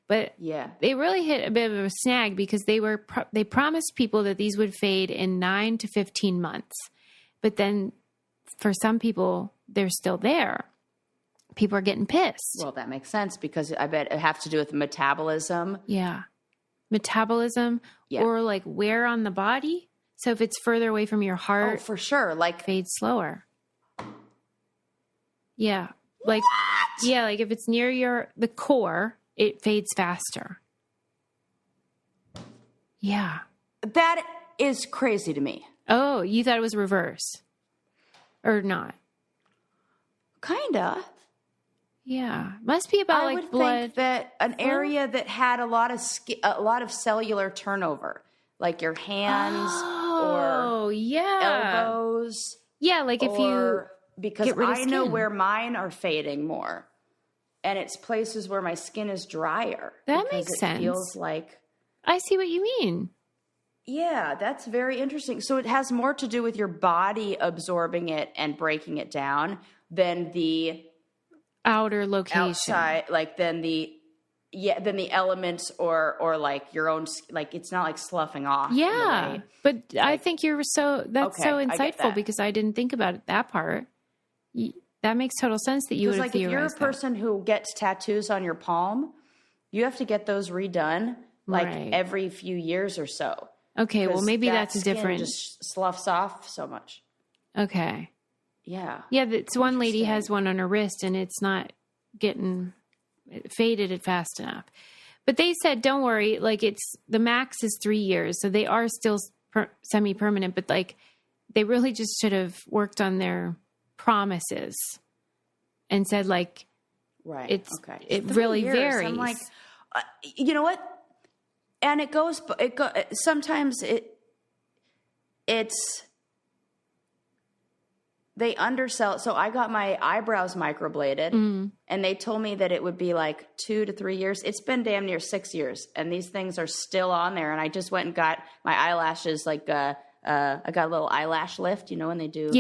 but they really hit a bit of a snag because they promised people that these would fade in 9 to 15 months. But then for some people, they're still there. People are getting pissed. Well, that makes sense because I bet it has to do with metabolism. Yeah. Metabolism or like wear on the body. So if it's further away from your heart. Oh, for sure. Like fades slower. Yeah. Like, like if it's near the core, it fades faster. Yeah. That is crazy to me. Oh, you thought it was reverse or not? Kinda. Yeah. Must be about like blood. I would think that an area that had a lot of cellular turnover, like your hands or elbows. Yeah. Like if you. Because I know where mine are fading more. And it's places where my skin is drier. That makes sense. It feels like... I see what you mean. Yeah, that's very interesting. So it has more to do with your body absorbing it and breaking it down than the... outer location. Outside, like than the elements or like your own... Like it's not like sloughing off. Yeah, but like, I think that's so insightful because I didn't think about that part. That makes total sense that you would have theorized. If you're a person who gets tattoos on your palm, you have to get those redone every few years or so. Okay, well maybe that's a different. Just sloughs off so much. Okay. Yeah. Yeah, it's one lady has one on her wrist and it's not getting faded fast enough. But they said, don't worry, like the max is 3 years, so they are still semi-permanent. But like they really just should have worked on their promises and said like it really varies. I'm like you know what, and it goes sometimes it's they undersell it. So I got my eyebrows microbladed and they told me that it would be like 2 to 3 years. It's been damn near 6 years and these things are still on there. And I just went and got my eyelashes I got a little eyelash lift, you know, when they do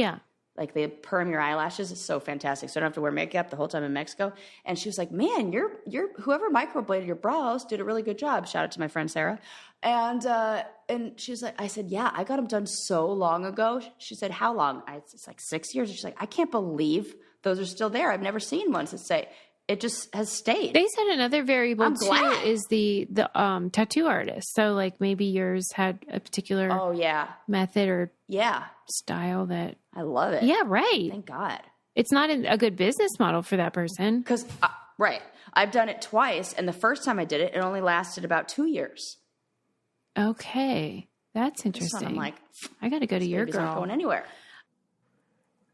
like they perm your eyelashes. It's so fantastic. So I don't have to wear makeup the whole time in Mexico. And she was like, man, you're whoever microbladed your brows did a really good job. Shout out to my friend Sarah. And she was like, I said, yeah, I got them done so long ago. She said, how long? It's like 6 years. And she's like, I can't believe those are still there. I've never seen one to say it just has stayed. They said another variable too is the tattoo artist. So like maybe yours had a particular method or style that I love it. Yeah, right. Thank God. It's not a good business model for that person. Because I've done it twice, and the first time I did it, it only lasted about 2 years. Okay, that's interesting. I'm like, I got to go to your girl. Not going anywhere.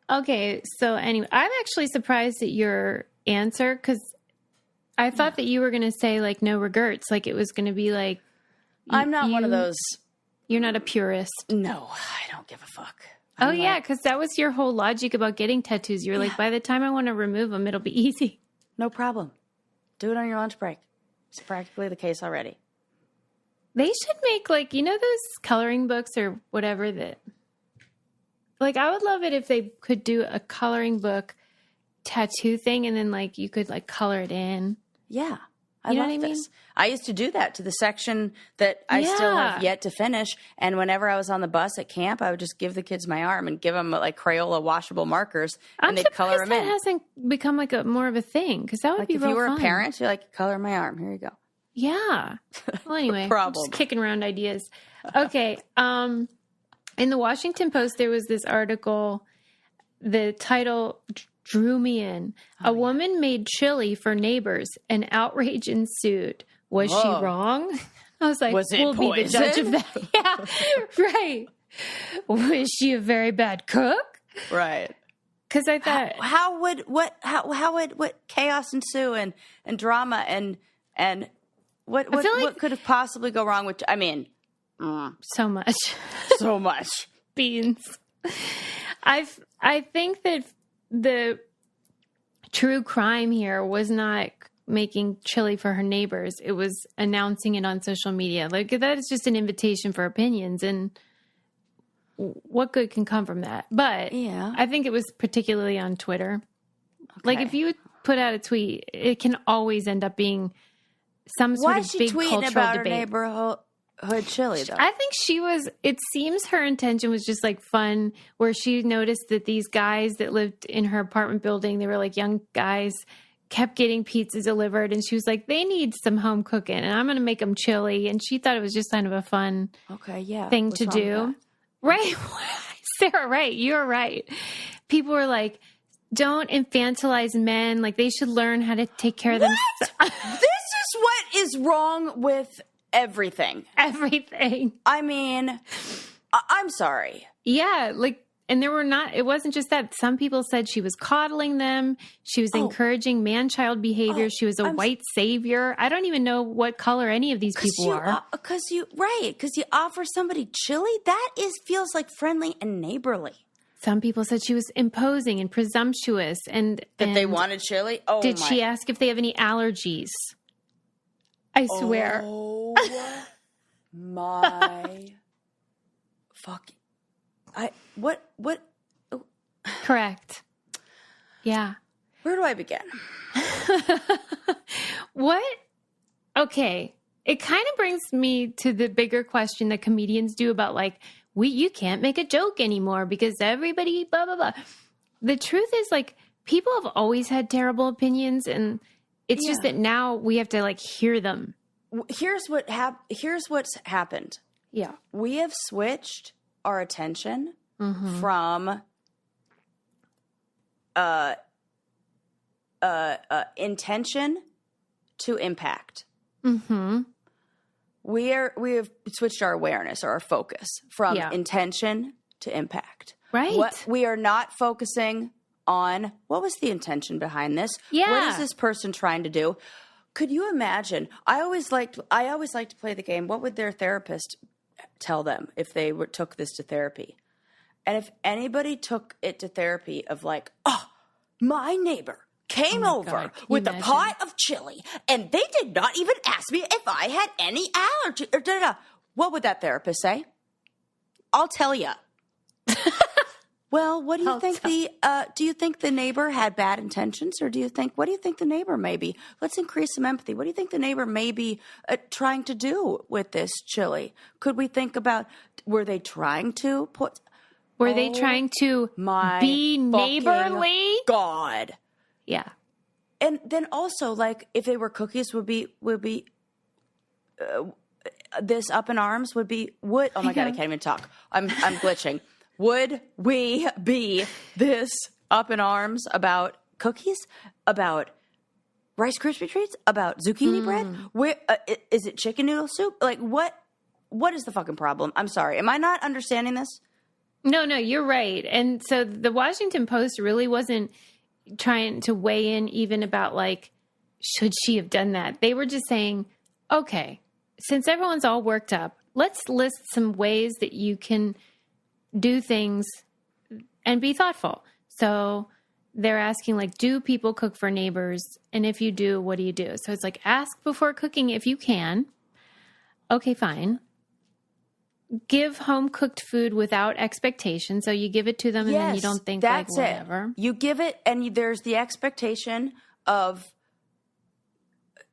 Okay, so anyway, I'm actually surprised at your answer because I thought that you were going to say like no regrets, like it was going to be like. I'm not one of those. You're not a purist. No, I don't give a fuck. Because that was your whole logic about getting tattoos. You were like, by the time I want to remove them, it'll be easy. No problem. Do it on your lunch break. It's practically the case already. They should make like, you know, those coloring books or whatever that. Like, I would love it if they could do a coloring book tattoo thing and then like you could like color it in. Yeah. I love this. I used to do that to the section that I still have yet to finish. And whenever I was on the bus at camp, I would just give the kids my arm and give them like Crayola washable markers and they'd color them in. That hasn't become like more of a thing because that would be real fun. If you were a parent, you're like, color my arm. Here you go. Yeah. Well, anyway, I'm just kicking around ideas. Okay. In the Washington Post, there was this article. The title drew me in. A woman made chili for neighbors and outrage ensued. Was she wrong? I was like, we'll be the judge of that. Yeah, right. Was she a very bad cook? Right. Because I thought, how would chaos ensue and drama and what could have possibly go wrong with? I mean, so much, so much beans. I think that the true crime here was not making chili for her neighbors. It was announcing it on social media. Like, that is just an invitation for opinions, and what good can come from that? But I think it was particularly on Twitter. Okay. Like, if you put out a tweet, it can always end up being some sort of big cultural debate. Why is she tweeting about her neighborhood chili, though? I think it seems her intention was just like fun, where she noticed that these guys that lived in her apartment building, they were like young guys, kept getting pizza delivered. And she was like, they need some home cooking, and I'm going to make them chili. And she thought it was just kind of a fun thing to do. Right. Sarah, right. You're right. People were like, don't infantilize men. Like, they should learn how to take care of themselves. This is what is wrong with everything. Everything. I mean, I'm sorry. Yeah. Like, and it wasn't just that. Some people said she was coddling them. She was encouraging man-child behavior. She was a white savior. I don't even know what color any of these people are. Because you offer somebody chili, that feels like friendly and neighborly. Some people said she was imposing and presumptuous, and they wanted chili. Oh, did she ask if they have any allergies? I swear. Oh my fucking. What? Oh. Correct. Yeah. Where do I begin? What? Okay. It kind of brings me to the bigger question that comedians do about, like, you can't make a joke anymore because everybody blah, blah, blah. The truth is, like, people have always had terrible opinions, and it's just that now we have to, like, hear them. Here's what's happened. Yeah. We have switched our attention from intention to impact. Mm-hmm. We have switched our awareness or our focus from intention to impact. Right. We are not focusing on what was the intention behind this. Yeah. What is this person trying to do? Could you imagine? I always liked to play the game. What would their therapist tell them if they took this to therapy? And if anybody took it to therapy of like, my neighbor came over with a pot of chili and they did not even ask me if I had any allergy. What would that therapist say? I'll tell you. Well, what do you think do you think the neighbor had bad intentions, or what do you think the neighbor may be? Let's increase some empathy. What do you think the neighbor may be trying to do with this chili? Could we think about, were they trying to be neighborly? God. Yeah. And then also, like, if they were cookies, would be this up in arms would. Oh my God, I can't even talk. I'm glitching. Would we be this up in arms about cookies, about Rice Krispie treats, about zucchini bread? Is it chicken noodle soup? Like, what is the fucking problem? I'm sorry. Am I not understanding this? No, you're right. And so the Washington Post really wasn't trying to weigh in even about, like, should she have done that? They were just saying, okay, since everyone's all worked up, let's list some ways that you can do things and be thoughtful. So they're asking, like, do people cook for neighbors? And if you do, what do you do? So it's like, ask before cooking if you can. Okay, fine. Give home cooked food without expectation. So you give it to them and then you don't think, like, whatever. You give it, and there's the expectation of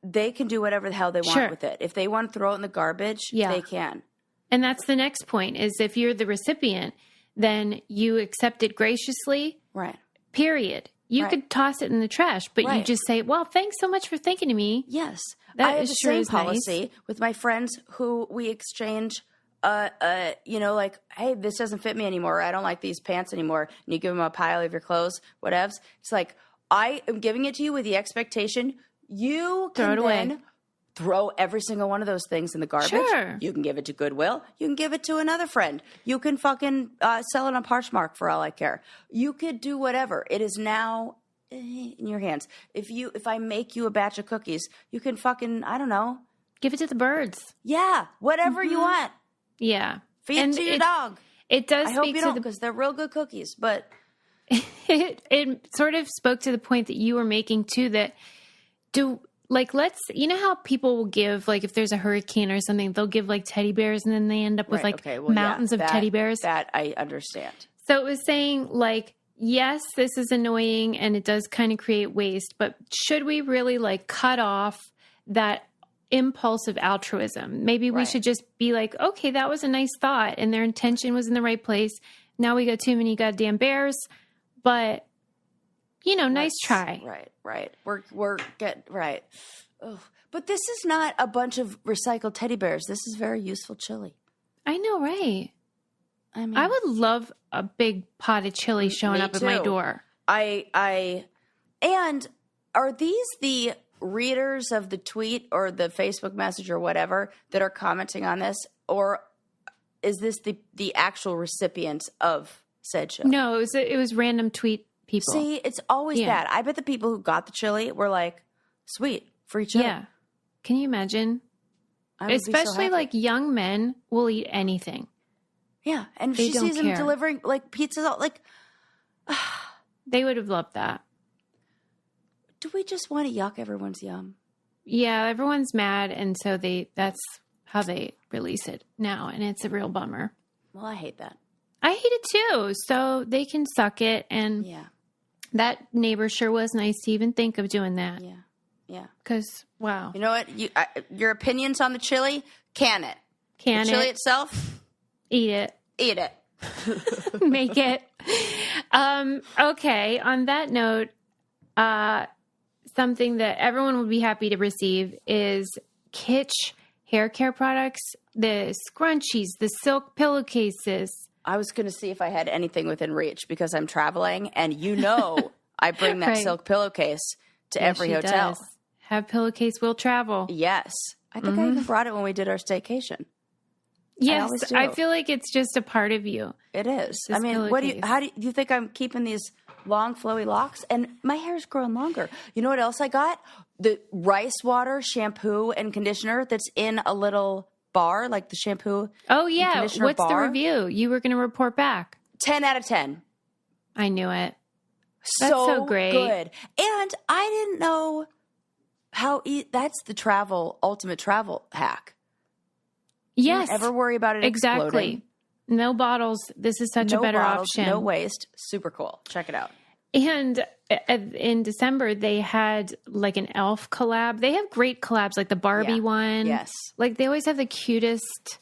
they can do whatever the hell they want with it. If they want to throw it in the garbage, they can. And that's the next point, is if you're the recipient, then you accept it graciously. Right. Period. You could toss it in the trash, but you just say, well, thanks so much for thinking of me. Yes. I have the same policy with my friends who we exchange, like, hey, this doesn't fit me anymore. I don't like these pants anymore. And you give them a pile of your clothes, whatevs. It's like, I am giving it to you with the expectation you can then throw every single one of those things in the garbage. Sure. You can give it to Goodwill. You can give it to another friend. You can fucking sell it on Poshmark for all I care. You could do whatever. It is now in your hands. If I make you a batch of cookies, you can fucking, I don't know. Give it to the birds. Yeah. Whatever you want. Yeah. Feed it to your dog. It does I hope you don't, because they're real good cookies, but it sort of spoke to the point that you were making too, that do like, you know how people will give, like, if there's a hurricane or something, they'll give like teddy bears and then they end up with mountains of teddy bears. That I understand. So it was saying like, yes, this is annoying and it does kind of create waste, but should we really like cut off that impulsive altruism? Maybe we should just be like, okay, that was a nice thought and their intention was in the right place. Now we got too many goddamn bears, but nice try. Right. We're right. Oh, but this is not a bunch of recycled teddy bears. This is very useful chili. I know, right? I mean, I would love a big pot of chili showing up at my door. And are these the readers of the tweet or the Facebook message or whatever that are commenting on this, or is this the actual recipient of said chili? No, it was random tweet people. See, it's always that. I bet the people who got the chili were like, sweet, free chili. Yeah. Can you imagine? Especially like young men will eat anything. Yeah. And if she sees them delivering like pizzas out, like they would have loved that. Do we just want to yuck everyone's yum? Yeah, everyone's mad, and so that's how they release it now, and it's a real bummer. Well, I hate that. I hate it too. So they can suck it, and that neighbor sure was nice to even think of doing that. Yeah. Because wow, you know what? Your opinions on the chili? Can it? The chili itself? Eat it. Make it. Okay. On that note, something that everyone would be happy to receive is Kitsch hair care products, the scrunchies, the silk pillowcases. I was going to see if I had anything within reach because I'm traveling, and I bring that silk pillowcase to every hotel. Does. Have pillowcase will travel. Yes. I think I even brought it when we did our staycation. Yes, I feel like it's just a part of you. It is. I mean, how do you think I'm keeping these long flowy locks? And my hair is growing longer. You know what else I got? The rice water shampoo and conditioner that's in a little bar, like the shampoo. Oh yeah. What's the review? You were going to report back. 10 out of 10. I knew it. That's so great. Good. And I didn't know that's the ultimate travel hack. Yes. Don't ever worry about it exploding. Exactly. No bottles. This is such a better option. No waste. Super cool. Check it out. And in December, they had like an elf collab. They have great collabs, like the Barbie one. Yes. Like they always have the cutest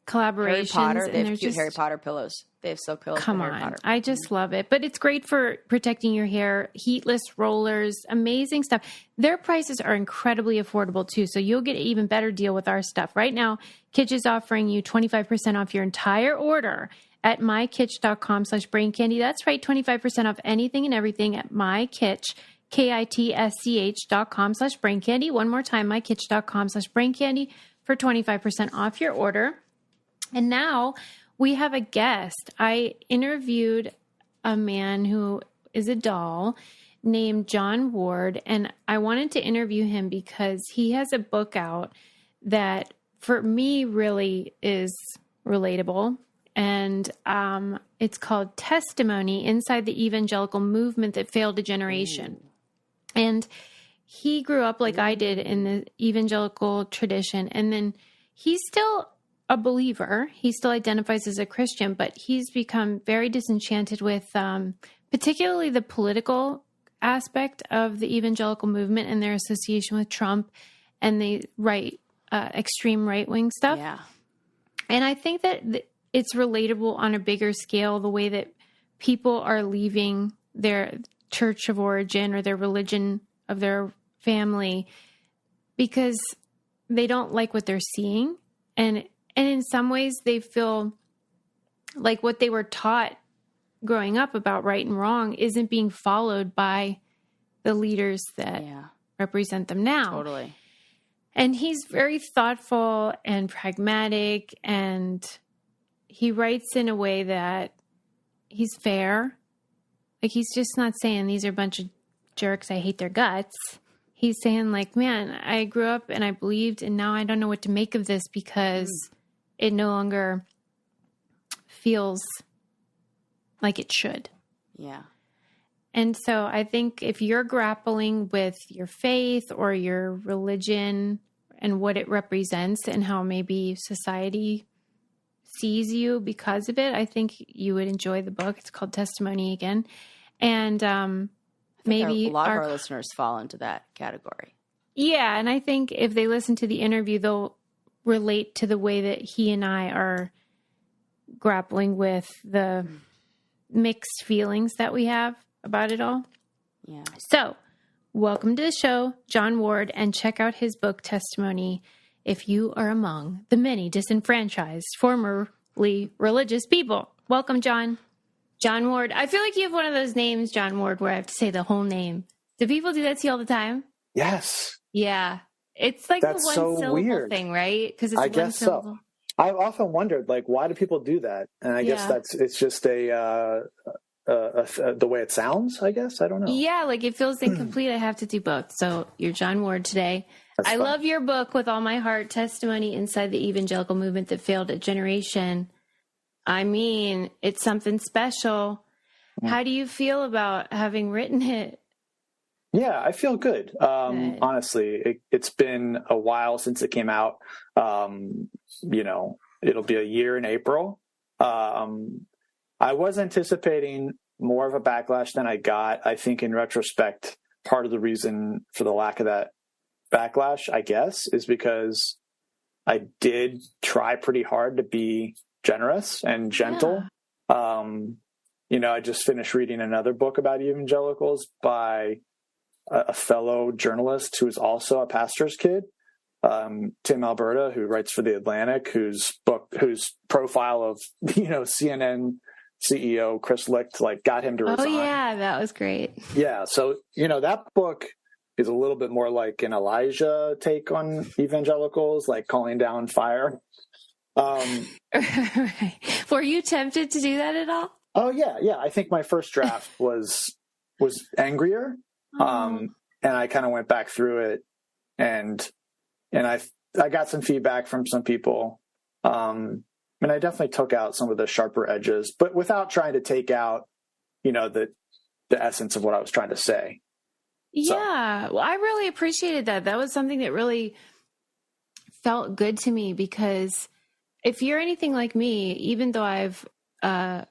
collaborations. Harry Potter. They have cute Harry Potter pillows. They have silk pillows. Come on. Harry Potter. I just love it. But it's great for protecting your hair. Heatless rollers. Amazing stuff. Their prices are incredibly affordable too. So you'll get an even better deal with our stuff. Right now, Kitsch is offering you 25% off your entire order at mykitsch.com/braincandy. That's right, 25% off anything and everything at mykitsch, kitsch.com/braincandy. One more time, mykitsch.com/braincandy for 25% off your order. And now we have a guest. I interviewed a man who is a doll named Jon Ward, and I wanted to interview him because he has a book out that for me really is relatable. And it's called Testimony: Inside the Evangelical Movement That Failed a Generation. And he grew up like I did in the evangelical tradition. And then he's still a believer. He still identifies as a Christian, but he's become very disenchanted with particularly the political aspect of the evangelical movement and their association with Trump and the extreme right-wing stuff. Yeah. And I think that it's relatable on a bigger scale, the way that people are leaving their church of origin or their religion of their family because they don't like what they're seeing. And in some ways they feel like what they were taught growing up about right and wrong isn't being followed by the leaders that represent them now. Totally. And he's very thoughtful and pragmatic, and he writes in a way that he's fair. Like, he's just not saying these are a bunch of jerks, I hate their guts. He's saying, like, man, I grew up and I believed, and now I don't know what to make of this because it no longer feels like it should. Yeah. And so I think if you're grappling with your faith or your religion and what it represents and how maybe society sees you because of it, I think you would enjoy the book. It's called Testimony again. And maybe a lot of our listeners fall into that category. Yeah. And I think if they listen to the interview, they'll relate to the way that he and I are grappling with the mixed feelings that we have about it all. Yeah. So welcome to the show, Jon Ward, and check out his book, Testimony, if you are among the many disenfranchised, formerly religious people. Welcome, Jon. Jon Ward. I feel like you have one of those names, Jon Ward, where I have to say the whole name. Do people do that to you all the time? Yes. Yeah. It's like that's the one so syllable weird thing, right? Because it's I one guess syllable. So. I've often wondered, like, why do people do that? And I guess it's just the way it sounds, I guess. I don't know. Yeah, like it feels incomplete. I have to do both. So you're Jon Ward today. That's I fun. love your book with all my heart, Testimony Inside the Evangelical Movement That Failed a Generation. I mean, it's something special. How do you feel about having written it? Yeah, I feel good. Honestly, it's been a while since it came out. It'll be a year in April. I was anticipating more of a backlash than I got. I think in retrospect, part of the reason for the lack of that backlash, I guess, is because I did try pretty hard to be generous and gentle. Yeah. I just finished reading another book about evangelicals by a fellow journalist who is also a pastor's kid, Tim Alberta, who writes for The Atlantic, whose profile of, CNN CEO Chris Licht, got him to resign. Oh yeah, that was great. Yeah. So, that book is a little bit more like an Elijah take on evangelicals, like calling down fire. Right. Were you tempted to do that at all? Oh yeah. Yeah. I think my first draft was angrier. And I kind of went back through it and I got some feedback from some people. And I definitely took out some of the sharper edges, but without trying to take out, the essence of what I was trying to say. Yeah. Well, I really appreciated that. That was something that really felt good to me, because if you're anything like me, even though I've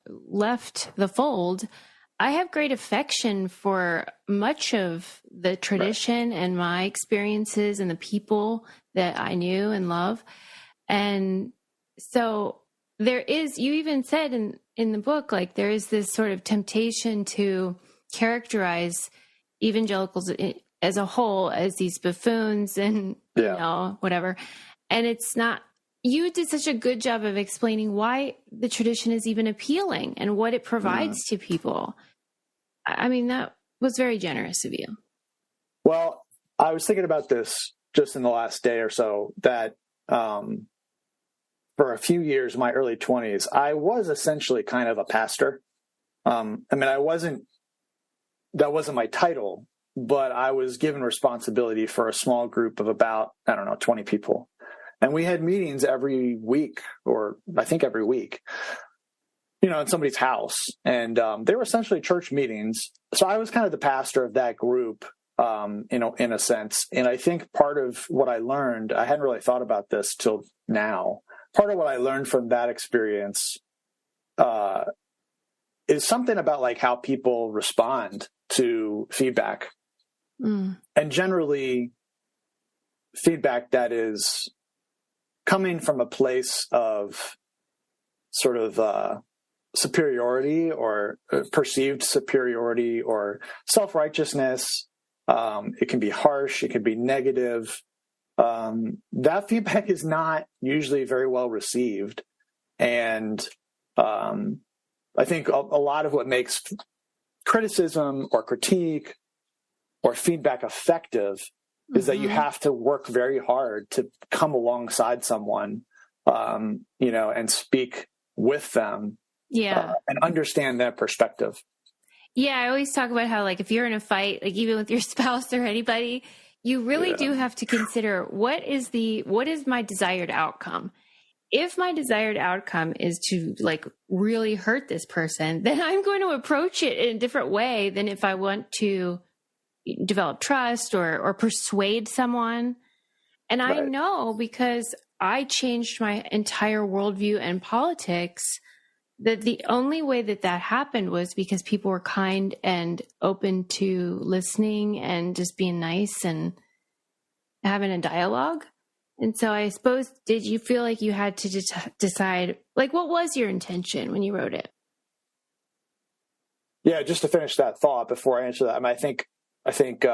left the fold, I have great affection for much of the tradition and my experiences and the people that I knew and love. And so there is, you even said in the book, like there is this sort of temptation to characterize evangelicals as a whole as these buffoons and, whatever. And it's not. You did such a good job of explaining why the tradition is even appealing and what it provides to people. I mean, that was very generous of you. Well, I was thinking about this just in the last day or so, that for a few years, my early 20s, I was essentially kind of a pastor. That wasn't my title, but I was given responsibility for a small group of about, 20 people. And we had meetings every week, or I think every week, in somebody's house. And they were essentially church meetings. So I was kind of the pastor of that group, in a sense. And I think part of what I learned, I hadn't really thought about this till now. Part of what I learned from that experience is something about like how people respond to feedback. And generally feedback that is coming from a place of sort of superiority or perceived superiority or self-righteousness. It can be harsh. It can be negative. That feedback is not usually very well received. And I think a lot of what makes criticism or critique or feedback effective is that you have to work very hard to come alongside someone, and speak with them, and understand their perspective. Yeah, I always talk about how, like, if you're in a fight, like even with your spouse or anybody, you really do have to consider what is my desired outcome. if my desired outcome is to like really hurt this person, then I'm going to approach it in a different way than if I want to develop trust or persuade someone. And I know, because I changed my entire worldview and politics, that the only way that happened was because people were kind and open to listening and just being nice and having a dialogue. And so I suppose, did you feel like you had to decide, like, what was your intention when you wrote it? Yeah, just to finish that thought before I answer that, I mean, I think,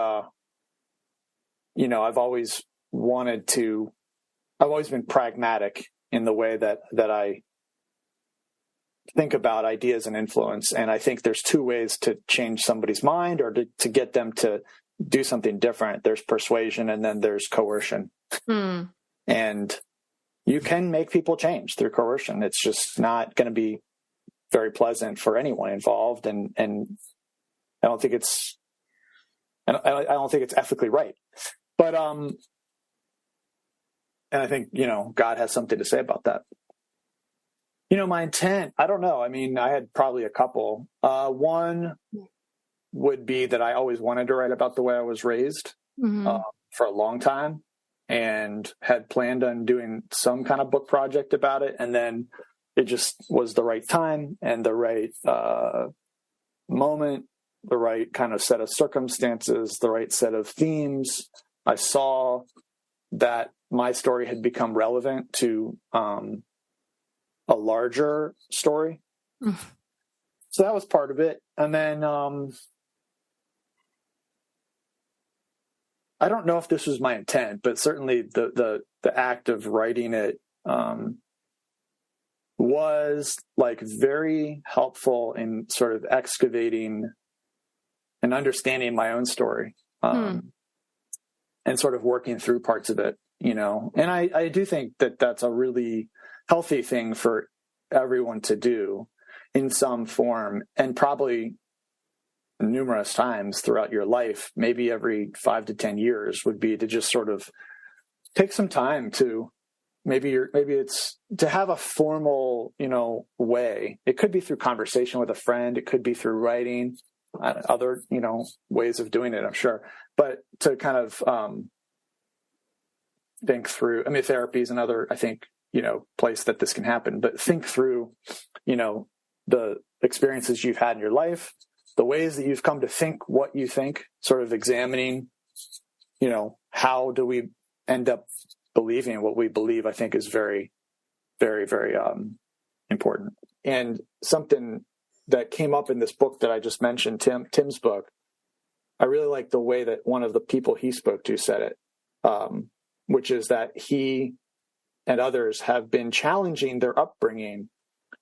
you know, I've always been pragmatic in the way that I think about ideas and influence. And I think there's two ways to change somebody's mind or to get them to do something different. There's persuasion and then there's coercion. And you can make people change through coercion. It's just not going to be very pleasant for anyone involved. And I don't think it's ethically right. But, and I think, you know, God has something to say about that. You know, my intent, I don't know. I mean, I had probably a couple. One would be that I always wanted to write about the way I was raised for a long time, and had planned on doing some kind of book project about it. And then it just was the right time and the right moment, the right kind of set of circumstances, the right set of themes. I saw that my story had become relevant to a larger story. So that was part of it. And then I don't know if this was my intent, but certainly the act of writing it was like very helpful in sort of excavating and understanding my own story, and sort of working through parts of it, you know. And I do think that that's a really healthy thing for everyone to do in some form, and probably numerous times throughout your life, maybe every 5 to 10 years, would be to just sort of take some time to maybe it's to have a formal, you know, way. It could be through conversation with a friend. It could be through writing, other, you know, ways of doing it, I'm sure. But to kind of think through, I mean, therapy is another, I think, you know, place that this can happen, but think through, you know, the experiences you've had in your life, the ways that you've come to think what you think, sort of examining, you know, how do we end up believing what we believe, I think is very, very, very important. And something that came up in this book that I just mentioned, Tim's book, I really like the way that one of the people he spoke to said it, which is that he and others have been challenging their upbringing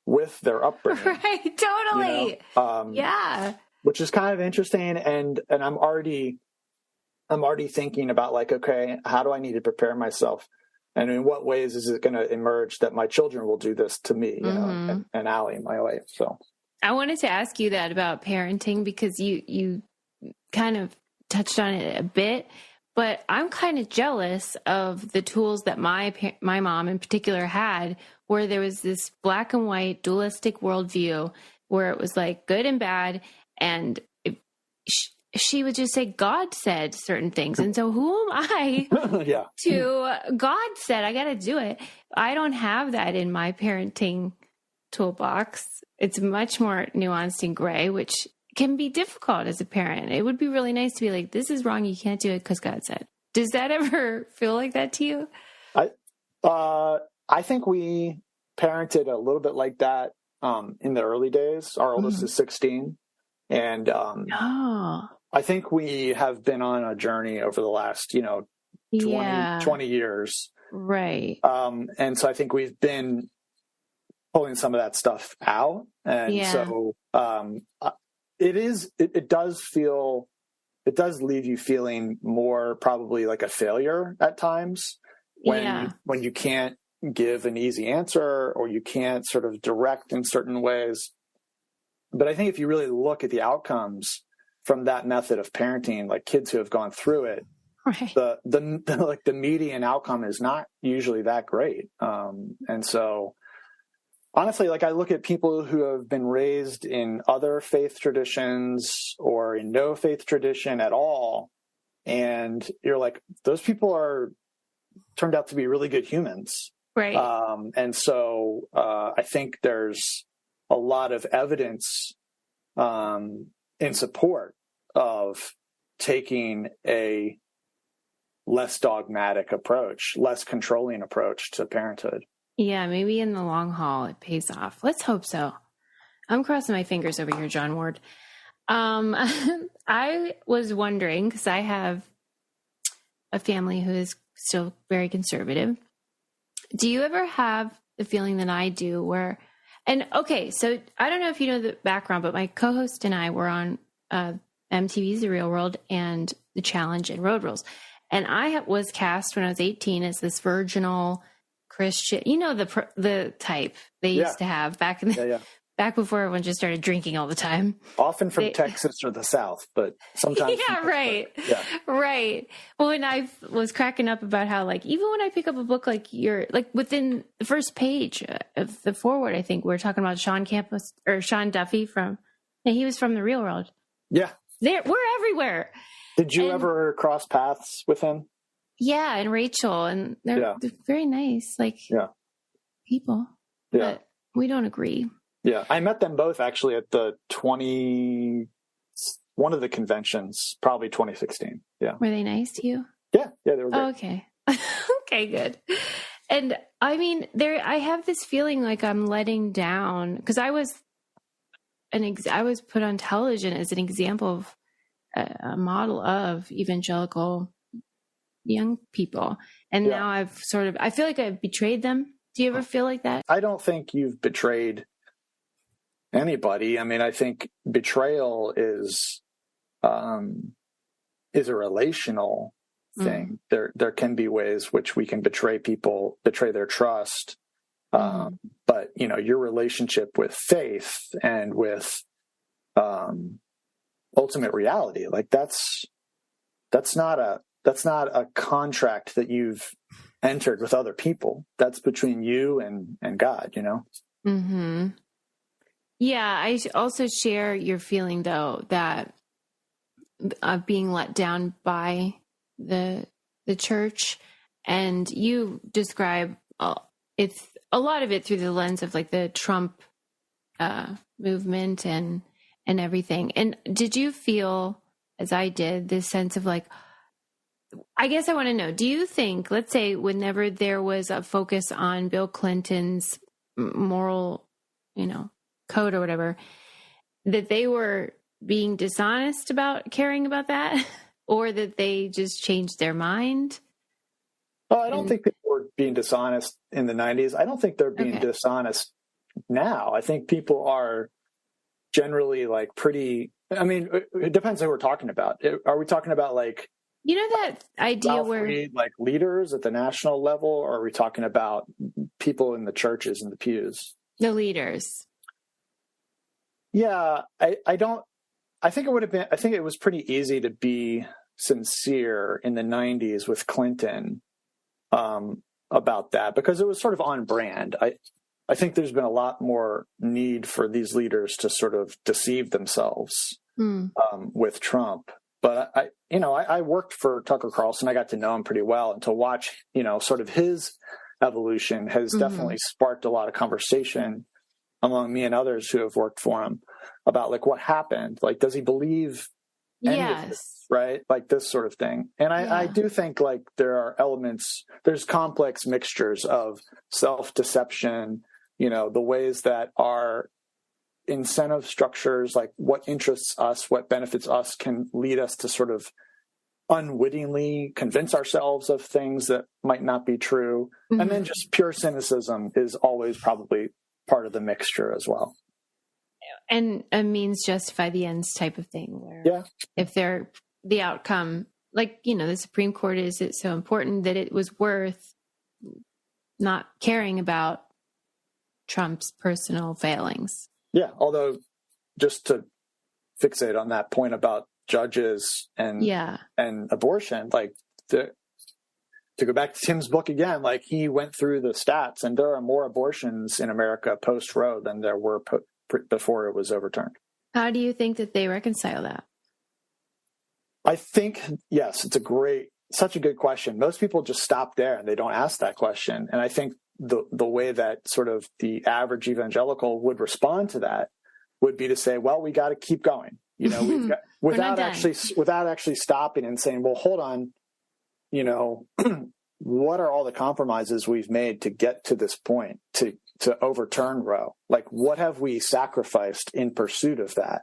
with their upbringing. Right, totally. You know? Yeah. Which is kind of interesting. And I'm already thinking about, like, okay, how do I need to prepare myself? And in what ways is it going to emerge that my children will do this to me, you know, and Allie, my wife. So I wanted to ask you that about parenting, because you kind of touched on it a bit, but I'm kind of jealous of the tools that my mom in particular had, where there was this black and white dualistic worldview where it was like good and bad. And she would just say, God said certain things. And so who am I to God said, I got to do it. I don't have that in my parenting toolbox. It's much more nuanced and gray, which can be difficult as a parent. It would be really nice to be like, this is wrong. You can't do it because God said. Does that ever feel like that to you? I think we parented a little bit like that in the early days. Our oldest is 16. And I think we have been on a journey over the last, 20 years. Right. And so I think we've been pulling some of that stuff out. And so it does leave you feeling more probably like a failure at times when you can't give an easy answer or you can't sort of direct in certain ways. But I think if you really look at the outcomes from that method of parenting, like kids who have gone through it, Right. The median outcome is not usually that great. And so honestly, like I look at people who have been raised in other faith traditions or in no faith tradition at all, and you're like, those people are turned out to be really good humans. Right. And so I think there's a lot of evidence in support of taking a less dogmatic approach, less controlling approach to parenthood. Yeah, maybe in the long haul it pays off. Let's hope so. I'm crossing my fingers over here, Jon Ward. I was wondering, because I have a family who is still very conservative. Do you ever have the feeling that I do where, and okay, so I don't know if you know the background, but my co-host and I were on MTV's The Real World and The Challenge and Road Rules. And I was cast when I was 18 as this virginal Christian, you know, the type they used to have back in the, back before everyone just started drinking all the time. Often from Texas or the South, but sometimes. Yeah, right. Yeah. Right. Well, and I was cracking up about how, like, even when I pick up a book, like you're like within the first page of the foreword, I think we're talking about Sean Duffy he was from The Real World. Yeah. We're everywhere. Did you ever cross paths with him? Yeah, and Rachel, and they're very nice, people. Yeah. But we don't agree. Yeah, I met them both actually at the one of the conventions, probably 2016. Yeah. Were they nice to you? Yeah, they were great. Oh, okay. Okay, good. And I mean, I have this feeling like I'm letting down, because I was put on television as an example of a model of evangelical young people. And now I feel like I've betrayed them. Do you ever feel like that? I don't think you've betrayed anybody. I mean, I think betrayal is a relational thing. There can be ways which we can betray their trust. But you know, your relationship with faith and with ultimate reality, like that's not a contract that you've entered with other people. That's between you and God, you know? Mm-hmm. Yeah, I also share your feeling, though, that being let down by the church, and you describe it's a lot of it through the lens of like the Trump movement and everything. And did you feel, as I did, this sense of like, I guess I want to know, do you think, let's say, whenever there was a focus on Bill Clinton's moral, code or whatever, that they were being dishonest about caring about that, or that they just changed their mind? Well, I don't think people were being dishonest in the 90s. I don't think they're being dishonest now. I think people are generally like pretty, I mean, it depends who we're talking about. Are we talking about like, that idea where like leaders at the national level, or are we talking about people in the churches and the pews? The leaders. Yeah, I think it was pretty easy to be sincere in the 90s with Clinton about that, because it was sort of on brand. I think there's been a lot more need for these leaders to sort of deceive themselves with Trump. But I worked for Tucker Carlson. I got to know him pretty well, and to watch, sort of his evolution has definitely sparked a lot of conversation among me and others who have worked for him about like what happened. Like, does he believe any of this, right? Like this sort of thing. And I do think like there's complex mixtures of self-deception, the ways that our incentive structures, like what interests us, what benefits us, can lead us to sort of unwittingly convince ourselves of things that might not be true. And then just pure cynicism is always probably part of the mixture as well. And a means justify the ends type of thing, where if they're the outcome, like, the Supreme Court, is it so important that it was worth not caring about Trump's personal failings? Yeah, although just to fixate on that point about judges and abortion, like to go back to Tim's book again, like he went through the stats, and there are more abortions in America post-Roe than there were before it was overturned. How do you think that they reconcile that? I think, yes, it's such a good question. Most people just stop there and they don't ask that question. And I think the way that sort of the average evangelical would respond to that would be to say, well, we got to keep going. You know, we've got, without actually stopping and saying, well, hold on, you know, what are all the compromises we've made to get to this point, to overturn Roe? Like, what have we sacrificed in pursuit of that?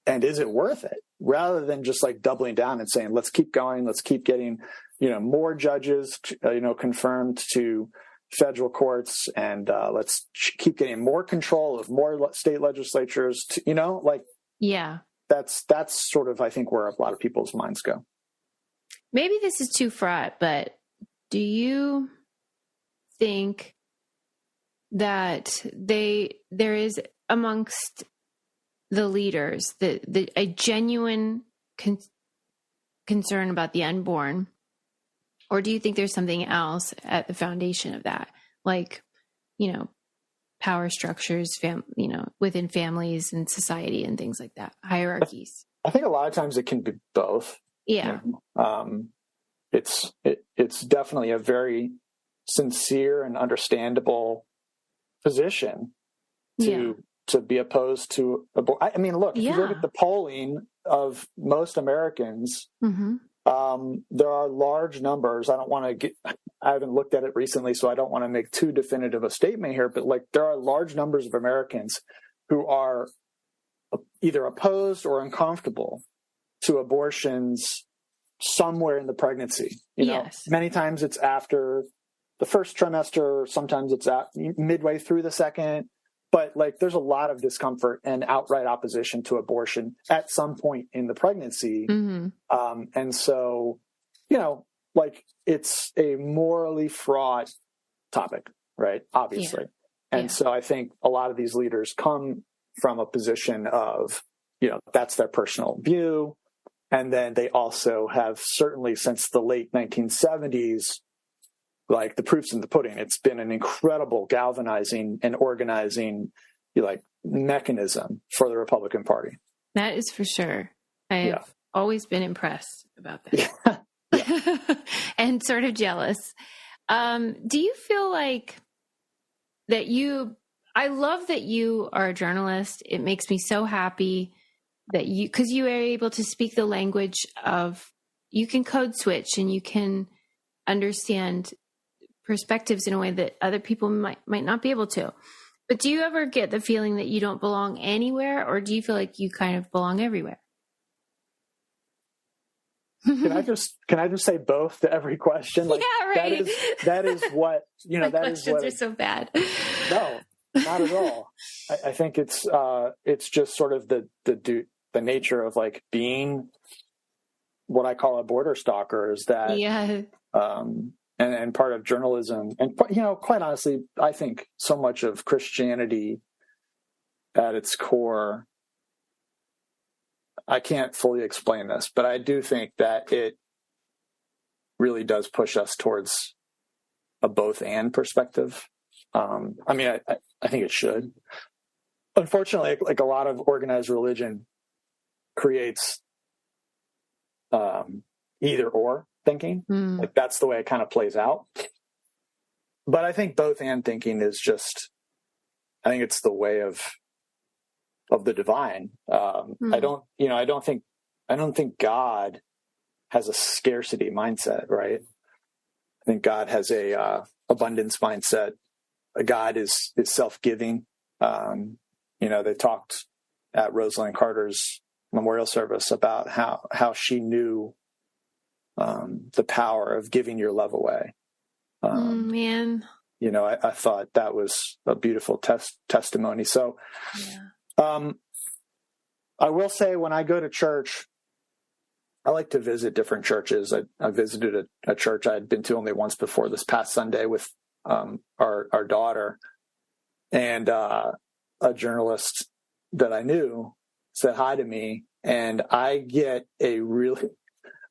And is it worth it? Rather than just like doubling down and saying, let's keep going, let's keep getting, you know, more judges, confirmed to federal courts, and let's keep getting more control of more state legislatures, that's sort of, I think, where a lot of people's minds go. Maybe this is too fraught, but do you think that there is amongst the leaders a genuine concern about the unborn, or do you think there's something else at the foundation of that, like, you know, power structures, within families and society and things like that, hierarchies? I think a lot of times it can be both. Yeah. It's definitely a very sincere and understandable position to be opposed to abortion. I mean, look, if you look at the polling of most Americans, there are large numbers. I haven't looked at it recently, so I don't want to make too definitive a statement here, but like there are large numbers of Americans who are either opposed or uncomfortable to abortions somewhere in the pregnancy. You know, many times it's after the first trimester, sometimes it's midway through the second, but like there's a lot of discomfort and outright opposition to abortion at some point in the pregnancy. And so, you know, like it's a morally fraught topic, right? Obviously. And so I think a lot of these leaders come from a position of, you know, that's their personal view. And then they also have, certainly since the late 1970s, like the proof's in the pudding. It's been an incredible galvanizing and organizing, mechanism for the Republican Party. That is for sure. I have always been impressed about that. And sort of jealous. Do you feel like that I love that you are a journalist. It makes me so happy that because you are able to speak the language of, you can code switch and you can understand perspectives in a way that other people might not be able to. But do you ever get the feeling that you don't belong anywhere, or do you feel like you kind of belong everywhere? Can I just say both to every question? Like, yeah, right. That is what, My questions are so bad. No, not at all. I think it's just sort of the nature of like being what I call a border stalker, is that, and part of journalism, and, quite honestly, I think so much of Christianity at its core, I can't fully explain this, but I do think that it really does push us towards a both and perspective. I think it should. Unfortunately, like a lot of organized religion creates either or thinking. Like that's the way it kind of plays out. But I think both and thinking is just, I think it's the way of the divine. I don't think God has a scarcity mindset, right? I think God has a abundance mindset. God is self-giving. They talked at Rosalind Carter's memorial service about how she knew the power of giving your love away. Man. I thought that was a beautiful testimony. So, I will say, when I go to church, I like to visit different churches. I visited a church I had been to only once before this past Sunday with our daughter, and a journalist that I knew said hi to me, and I get a really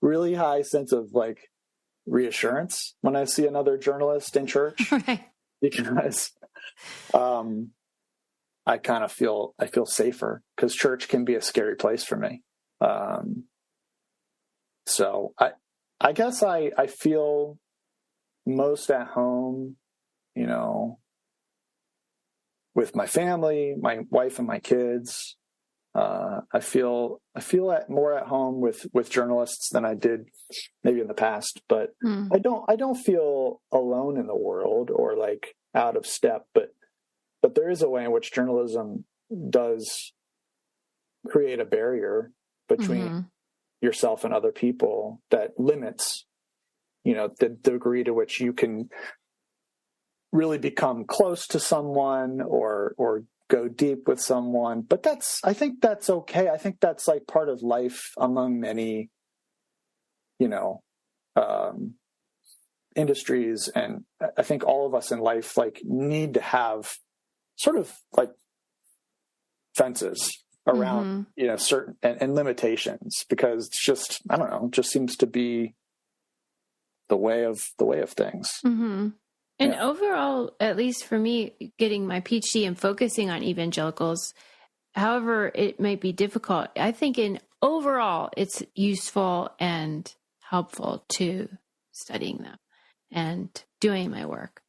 really high sense of like reassurance when I see another journalist in church, right. because I feel safer, because church can be a scary place for me. So I guess I feel most at home, with my family, my wife and my kids. I feel more at home with journalists than I did maybe in the past, but I don't feel alone in the world or like out of step, but there is a way in which journalism does create a barrier between yourself and other people that limits, the degree to which you can really become close to someone or go deep with someone. But I think that's okay. I think that's like part of life among many, industries. And I think all of us in life like need to have sort of like fences around, certain and limitations, because it's just, I don't know, it just seems to be the way of things. Mm-hmm. And overall, at least for me, getting my PhD and focusing on evangelicals, however it might be difficult, I think overall it's useful and helpful to studying them and doing my work.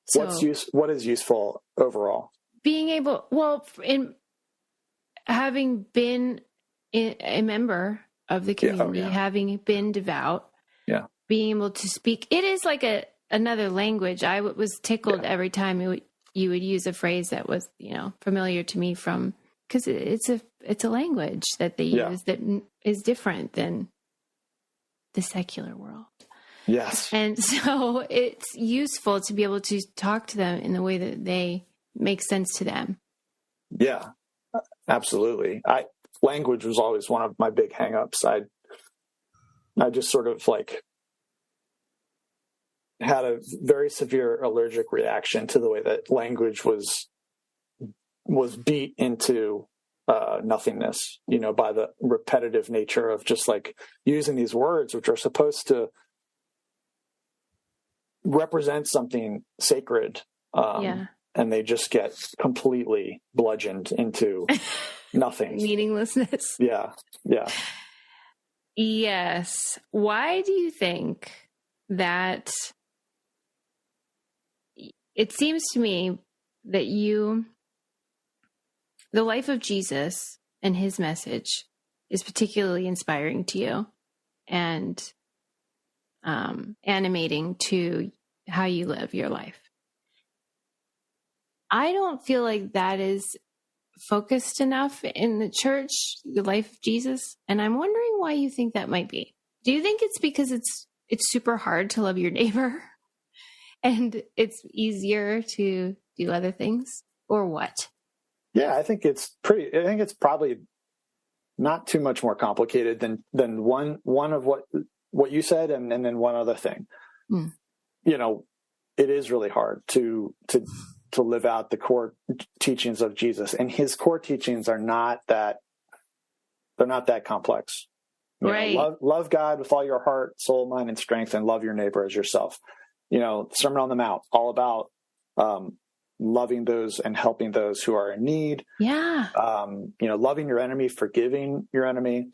So what is useful overall? Being able, in having been a member of the community, having been devout, being able to speak, it is like another language. I was tickled every time you would use a phrase that was, familiar to me because it's a language that they use that is different than the secular world. Yes. And so it's useful to be able to talk to them in the way that they make sense to them. Yeah, absolutely. Language was always one of my big hangups. I just sort of like had a very severe allergic reaction to the way that language was beat into nothingness, by the repetitive nature of just like using these words, which are supposed to represent something sacred. And they just get completely bludgeoned into nothing. Meaninglessness. Yeah. Yeah. Yes. Why do you think that it seems to me that the life of Jesus and his message is particularly inspiring to you and animating to how you live your life? I don't feel like that is focused enough in the church, the life of Jesus. And I'm wondering why you think that might be. Do you think it's because it's super hard to love your neighbor and it's easier to do other things, or what? Yeah, I think it's probably not too much more complicated than one of what you said and then one other thing. It is really hard to live out the core teachings of Jesus, and his core teachings are not that complex. Right. Love God with all your heart, soul, mind, and strength, and love your neighbor as yourself. Sermon on the Mount, all about loving those and helping those who are in need. Yeah. Loving your enemy, forgiving your enemy.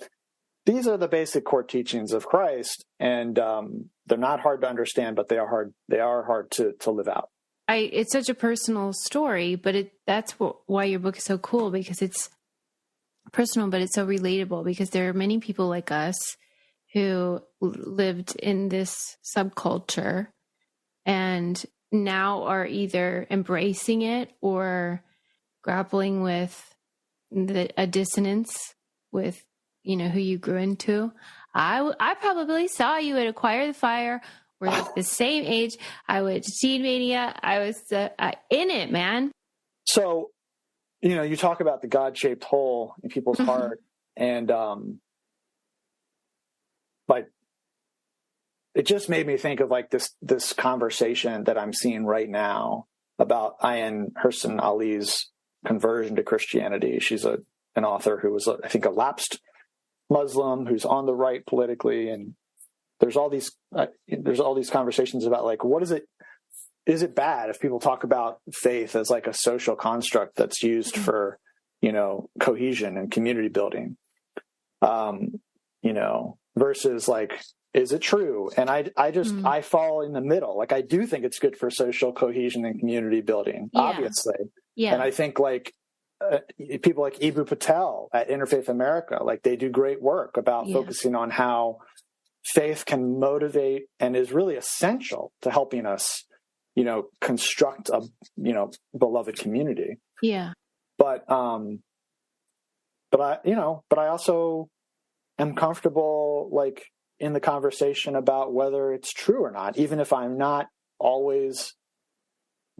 These are the basic core teachings of Christ, and they're not hard to understand, but they are hard. They are hard to live out. It's such a personal story, but that's why your book is so cool, because it's personal, but it's so relatable, because there are many people like us who lived in this subculture and now are either embracing it or grappling with a dissonance with, who you grew into. I probably saw you at Acquire the Fire. We're like the same age. I went to Teen Mania. I was in it, man. So, you talk about the God-shaped hole in people's heart, and it just made me think of like this conversation that I'm seeing right now about Ayan Hirson Ali's conversion to Christianity. She's an author who was, I think, a lapsed Muslim who's on the right politically, and there's all these conversations about like, what is it? Is it bad if people talk about faith as like a social construct that's used for, cohesion and community building, versus like, is it true? And I fall in the middle. Like, I do think it's good for social cohesion and community building, obviously. Yeah. And I think like people like Eboo Patel at Interfaith America, like they do great work about focusing on how faith can motivate and is really essential to helping us, construct a, beloved community. Yeah. But I also am comfortable like in the conversation about whether it's true or not, even if I'm not always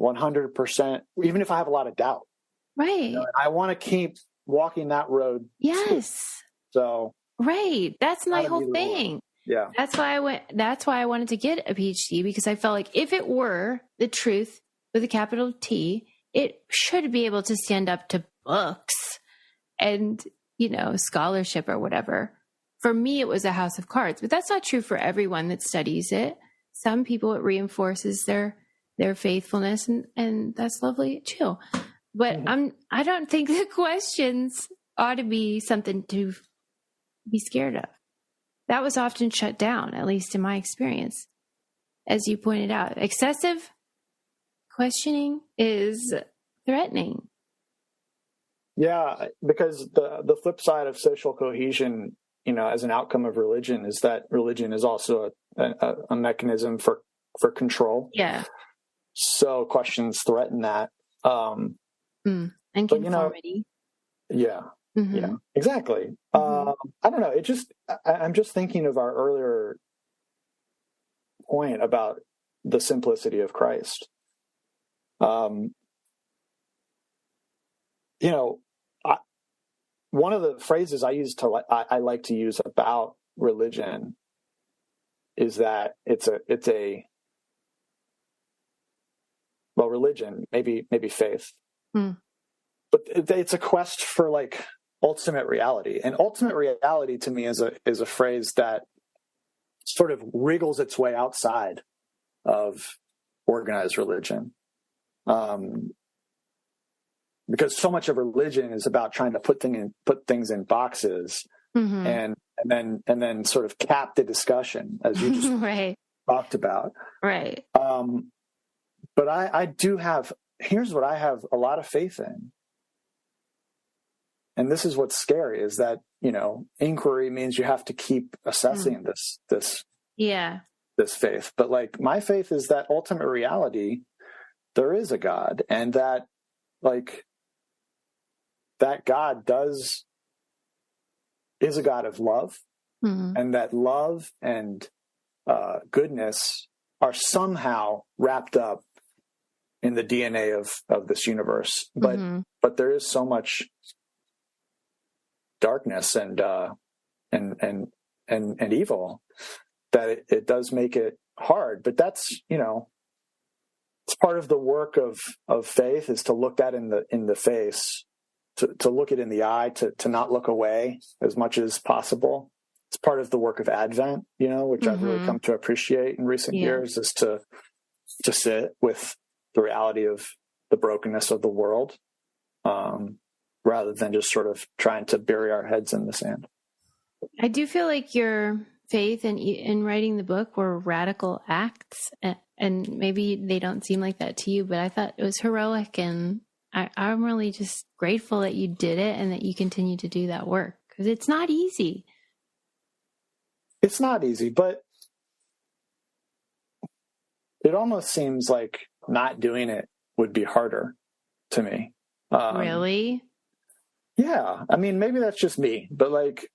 100%, even if I have a lot of doubt. Right. I want to keep walking that road. Yes. So. Right. That's my whole thing. Yeah. That's why I wanted to get a PhD, because I felt like if it were the truth with a capital T, it should be able to stand up to books and, scholarship or whatever. For me, it was a house of cards, but that's not true for everyone that studies it. Some people, it reinforces their faithfulness, and that's lovely too. But I don't think the questions ought to be something to be scared of. That was often shut down, at least in my experience. As you pointed out, excessive questioning is threatening. Yeah, because the flip side of social cohesion, as an outcome of religion, is that religion is also a mechanism for control. Yeah. So questions threaten that. And conformity. Yeah. Mm-hmm. Yeah, exactly. Mm-hmm. I don't know. I'm just thinking of our earlier point about the simplicity of Christ. One of the phrases I like to use about religion is that religion, maybe faith, but it's a quest for like ultimate reality. And ultimate reality to me is a phrase that sort of wriggles its way outside of organized religion. Because so much of religion is about trying to put things in boxes, and then sort of cap the discussion, as you just right. talked about. Right. But here's what I have a lot of faith in. And this is what's scary, is that, inquiry means you have to keep assessing this faith. But like, my faith is that ultimate reality, there is a God, and that like that God is a God of love, and that love and goodness are somehow wrapped up in the DNA of this universe. But there is so much darkness and evil that it does make it hard. But that's, it's part of the work of faith, is to look that in the face, to look it in the eye, to not look away as much as possible. It's part of the work of Advent, which I've really come to appreciate in recent years, is to sit with the reality of the brokenness of the world, rather than just sort of trying to bury our heads in the sand. I do feel like your faith in writing the book were radical acts, and maybe they don't seem like that to you, but I thought it was heroic, and I'm really just grateful that you did it and that you continue to do that work, because it's not easy. It's not easy, but it almost seems like not doing it would be harder to me. Really? Yeah. I mean, maybe that's just me, but like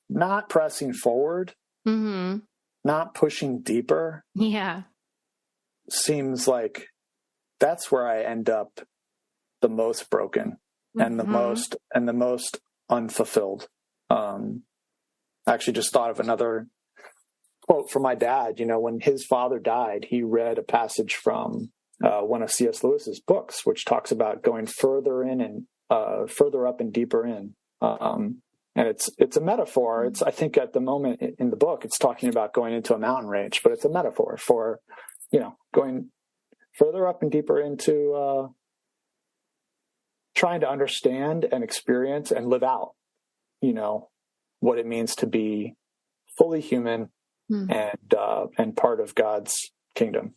not pressing forward, not pushing deeper. Yeah. Seems like that's where I end up the most broken and the most unfulfilled. I actually just thought of another quote from my dad. When his father died, he read a passage from one of C.S. Lewis's books, which talks about going further in and further up and deeper in. And it's a metaphor. I think at the moment in the book, it's talking about going into a mountain range, but it's a metaphor for, going further up and deeper into trying to understand and experience and live out, what it means to be fully human and part of God's kingdom.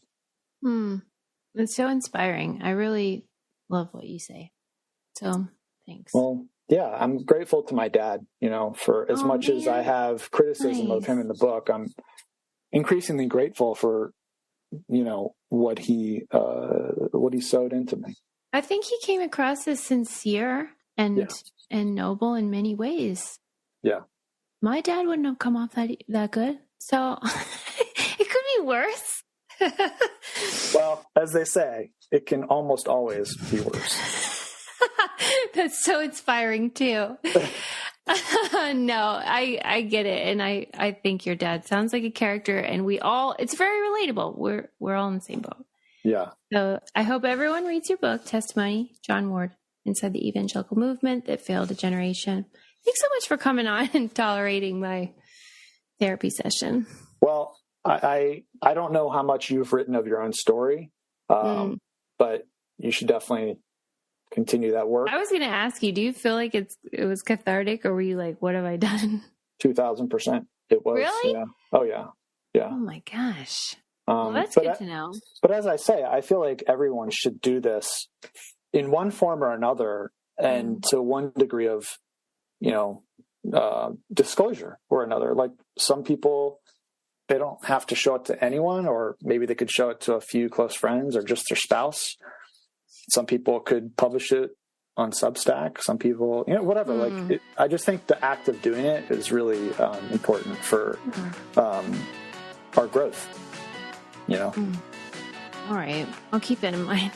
It's so inspiring. I really love what you say. So thanks. Well, yeah, I'm grateful to my dad, for as much as I have criticism of him in the book, I'm increasingly grateful for, what he sowed into me. I think he came across as sincere and noble in many ways. Yeah. My dad wouldn't have come off that good. So it could be worse. Well, as they say, it can almost always be worse. That's so inspiring too. No, I get it. And I think your dad sounds like a character, and it's very relatable. We're all in the same boat. Yeah. So I hope everyone reads your book, Testimony, Jon Ward, Inside the Evangelical Movement That Failed a Generation. Thanks so much for coming on and tolerating my therapy session. Well, I don't know how much you've written of your own story, but you should definitely continue that work. I was going to ask you, do you feel like it was cathartic, or were you like, what have I done? 2,000%. It was. Really? Yeah. Oh, yeah. Yeah. Oh, my gosh. Well, that's good to know. But as I say, I feel like everyone should do this in one form or another, and to one degree of, disclosure or another. Like some people, they don't have to show it to anyone, or maybe they could show it to a few close friends or just their spouse. Some people could publish it on Substack. Some people, whatever. I just think the act of doing it is really important for our growth. All right. I'll keep that in mind.